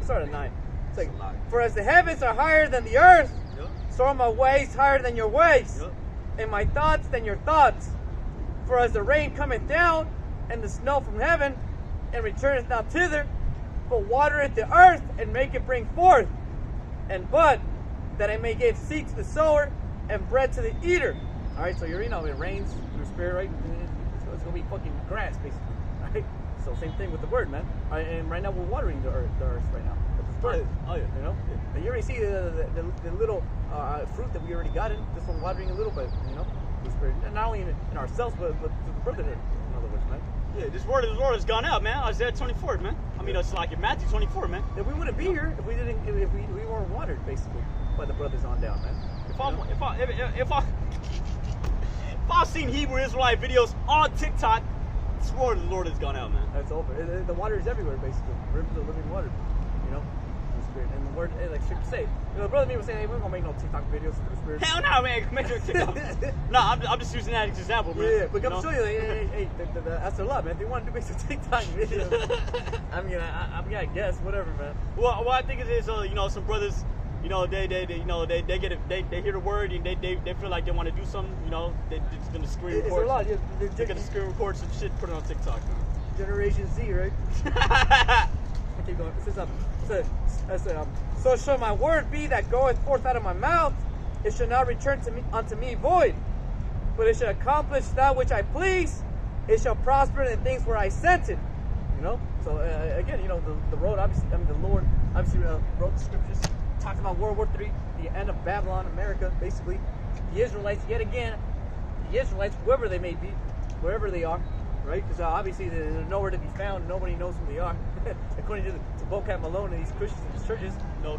start at 9. It's like, for as the heavens are higher than the earth, so are my ways higher than your ways, and my thoughts than your thoughts. For as the rain cometh down, and the snow from heaven, and returneth not thither, but watereth the earth, and maketh bring forth, and bud, that I may give seed to the sower, and bread to the eater. Alright, so it rains through spirit, right? So it's going to be fucking grass, basically. Right? So same thing with the word, man. Right, and right now we're watering the earth right now. Oh yeah. You know? Yeah. You already see the little fruit that we already got in, just from watering a little bit, you know? The spirit. And not only in ourselves, but to the brotherhood, in other words, man. Yeah, this word of the Lord has gone out, man. Isaiah 24, man. I mean, it's like in Matthew 24, man. That we wouldn't be here if we didn't, if we weren't watered, basically, by the brothers on down, man. If I've seen Hebrew Israelite videos on TikTok, this word of the Lord has gone out, man. That's over. The water is everywhere, basically. Rivers of living water, you know. The Spirit and the word, like Scripture say. You know, brother me was saying, hey, we're gonna make no TikTok videos for the Spirit. Hell no, man. Make your TikTok. No, I'm just using that as an example, man. Yeah, but come show you, like, hey, that's their love, man. If they want to make some TikTok videos, I mean, I guess, whatever, man. Well, I think it is, you know, some brothers. You know, they get it. They hear the word and they feel like they want to do something. You know, they're just gonna screen record. It's a lot. They're gonna screen record some shit, put it on TikTok. Generation Z, right? Keep going. It says, so shall my word be that goeth forth out of my mouth. It shall not return to me unto me void, but it shall accomplish that which I please. It shall prosper in the things where I sent it. You know. So again, you know, the road. Obviously, I mean, the Lord obviously wrote the scriptures. Talking about World War III, the end of Babylon, America, basically. The Israelites, yet again, the Israelites, whoever they may be, wherever they are, right? Because obviously they're nowhere to be found. Nobody knows who they are. According to Bocat Malone and these Christians in these churches. No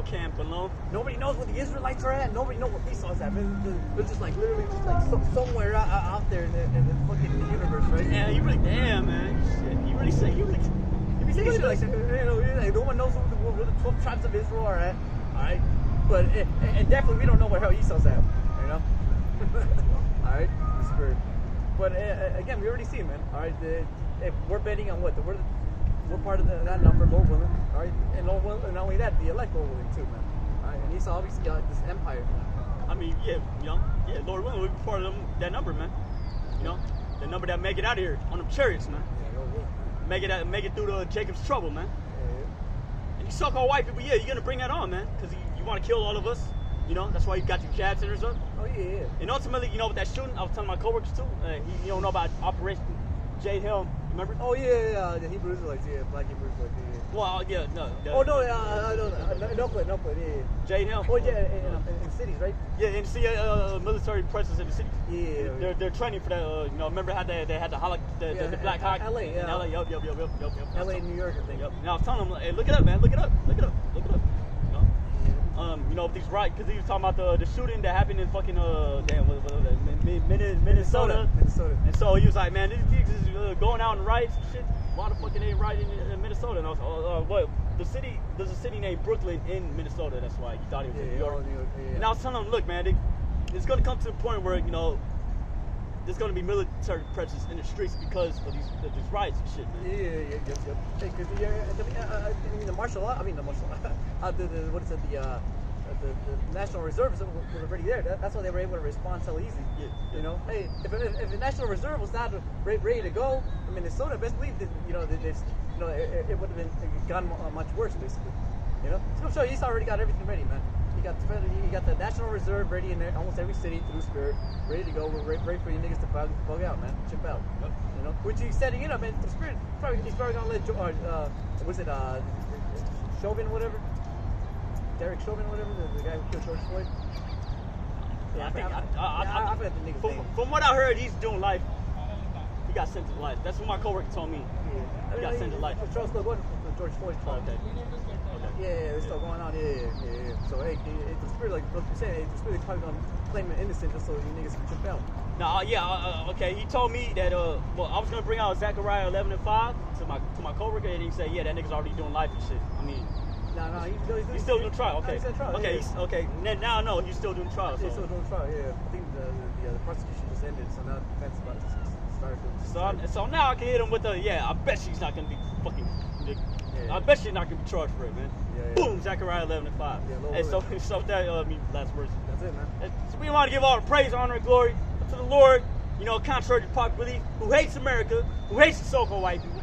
camp alone. Nobody knows where the Israelites are at. Nobody knows where Esau's at. They're just like literally just like somewhere out there in the fucking universe, right? Yeah, you really, damn, man. Shit, you really say, you really. Shit like, you know, like, no one knows where the 12 tribes of Israel are at, alright? But, and definitely we don't know where hell Esau's at, you know? Alright? The Spirit. But, again, we already see it, man, alright? If we're betting on what? We're part of that number, Lord willing, alright? And Lord willing, and not only that, the elect Lord willing too, man. Alright? And Esau obviously got this empire. I mean, yeah, you know, yeah, Lord willing, we'll be part of that number, man. You know? The number that make it out of here on them chariots, man. Yeah, Lord willing. Make it through the Jacob's trouble, man. Yeah. And you so-called white people, yeah, you're gonna bring that on, man, because you want to kill all of us. You know, that's why you got your jab centers up. Oh yeah. And ultimately, you know, with that shooting, I was telling my coworkers too. You don't know about Operation Jade Helm, remember? Oh yeah, the Hebrew Israelites, yeah, black Hebrew Israelites, yeah. Well, yeah, no. No play, yeah. Jade Helm. Oh yeah, in cities, right? Yeah, and see military presence in the city. Yeah. They're training for that. You know, remember how they had the black hawk? LA, yeah. In LA, yup. LA, New York, I think. Yep. Now I was telling them, hey, look it up, man. Look it up. You know, these right, because he was talking about the shooting that happened in fucking Minnesota. And so he was like, man, these niggas is going out and riots and shit. Why the fuck ain't rioting in Minnesota? And I was like, what? There's a city named Brooklyn in Minnesota. That's why you thought it was in New York. Yeah. And I was telling them, look, man, it's gonna come to the point where, you know, there's gonna be military presence in the streets because of these riots and shit, man. Yep. Hey, the martial law. I mean, the martial law. What is it? The National Reserve was already there. That's why they were able to respond so easy. Yeah. You know, hey, if the National Reserve was not ready to go in Minnesota, best believe that, you know, it would have been gone much worse, basically. You know, it's gonna show you he's already got everything ready, man. You got the National Reserve ready in almost every city through Spirit, ready to go. We're ready for you niggas to bug out, man. Chip out. Yep. You know, which he's setting it up, man. The Spirit, he's probably gonna let Chauvin, whatever. Derek Chauvin, whatever, the guy who killed George Floyd. Yeah, I forgot the nigga's name. From what I heard, he's doing life. He got sentenced to life. That's what my coworker told me. Yeah. He got sentenced to life. Charles Floyd wasn't the George Floyd trial. Okay. Yeah, it's still going on. Yeah. So hey, the Spirit, like I'm saying, the Spirit is probably gonna claim him innocent just so you niggas can chip out. Okay. He told me that I was gonna bring out Zechariah 11:5 to my coworker, and he said, yeah, that nigga's already doing life and shit. I mean. No, he's still doing trial. Okay. He's in trial. Okay. Yeah. Okay. Now I know he's still doing trial. He's still doing trial. Yeah. I think the prosecution just ended, so now the defense is about to start. So now I can hit him with I bet she's not gonna be fucking. Yeah. I bet she's not gonna be charged for it, man. Yeah. Boom, Zechariah 11:5. Yeah, and so that last verse. That's it, man. So we want to give all the praise, honor, and glory to the Lord. You know, contrary to popular belief, who hates America, who hates the so-called white people,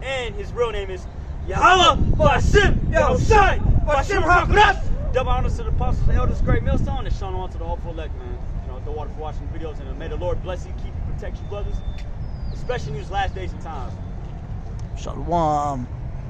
and his real name is yahawah, bahasham, yahawashi, bahasham, qadash. Double honors to the apostles, the elders, great millstone, and shown on to the hopeful elect, man. You know, the water for watching the videos, and may the Lord bless you, keep you, protect you, brothers, especially in these last days and times. Shalom.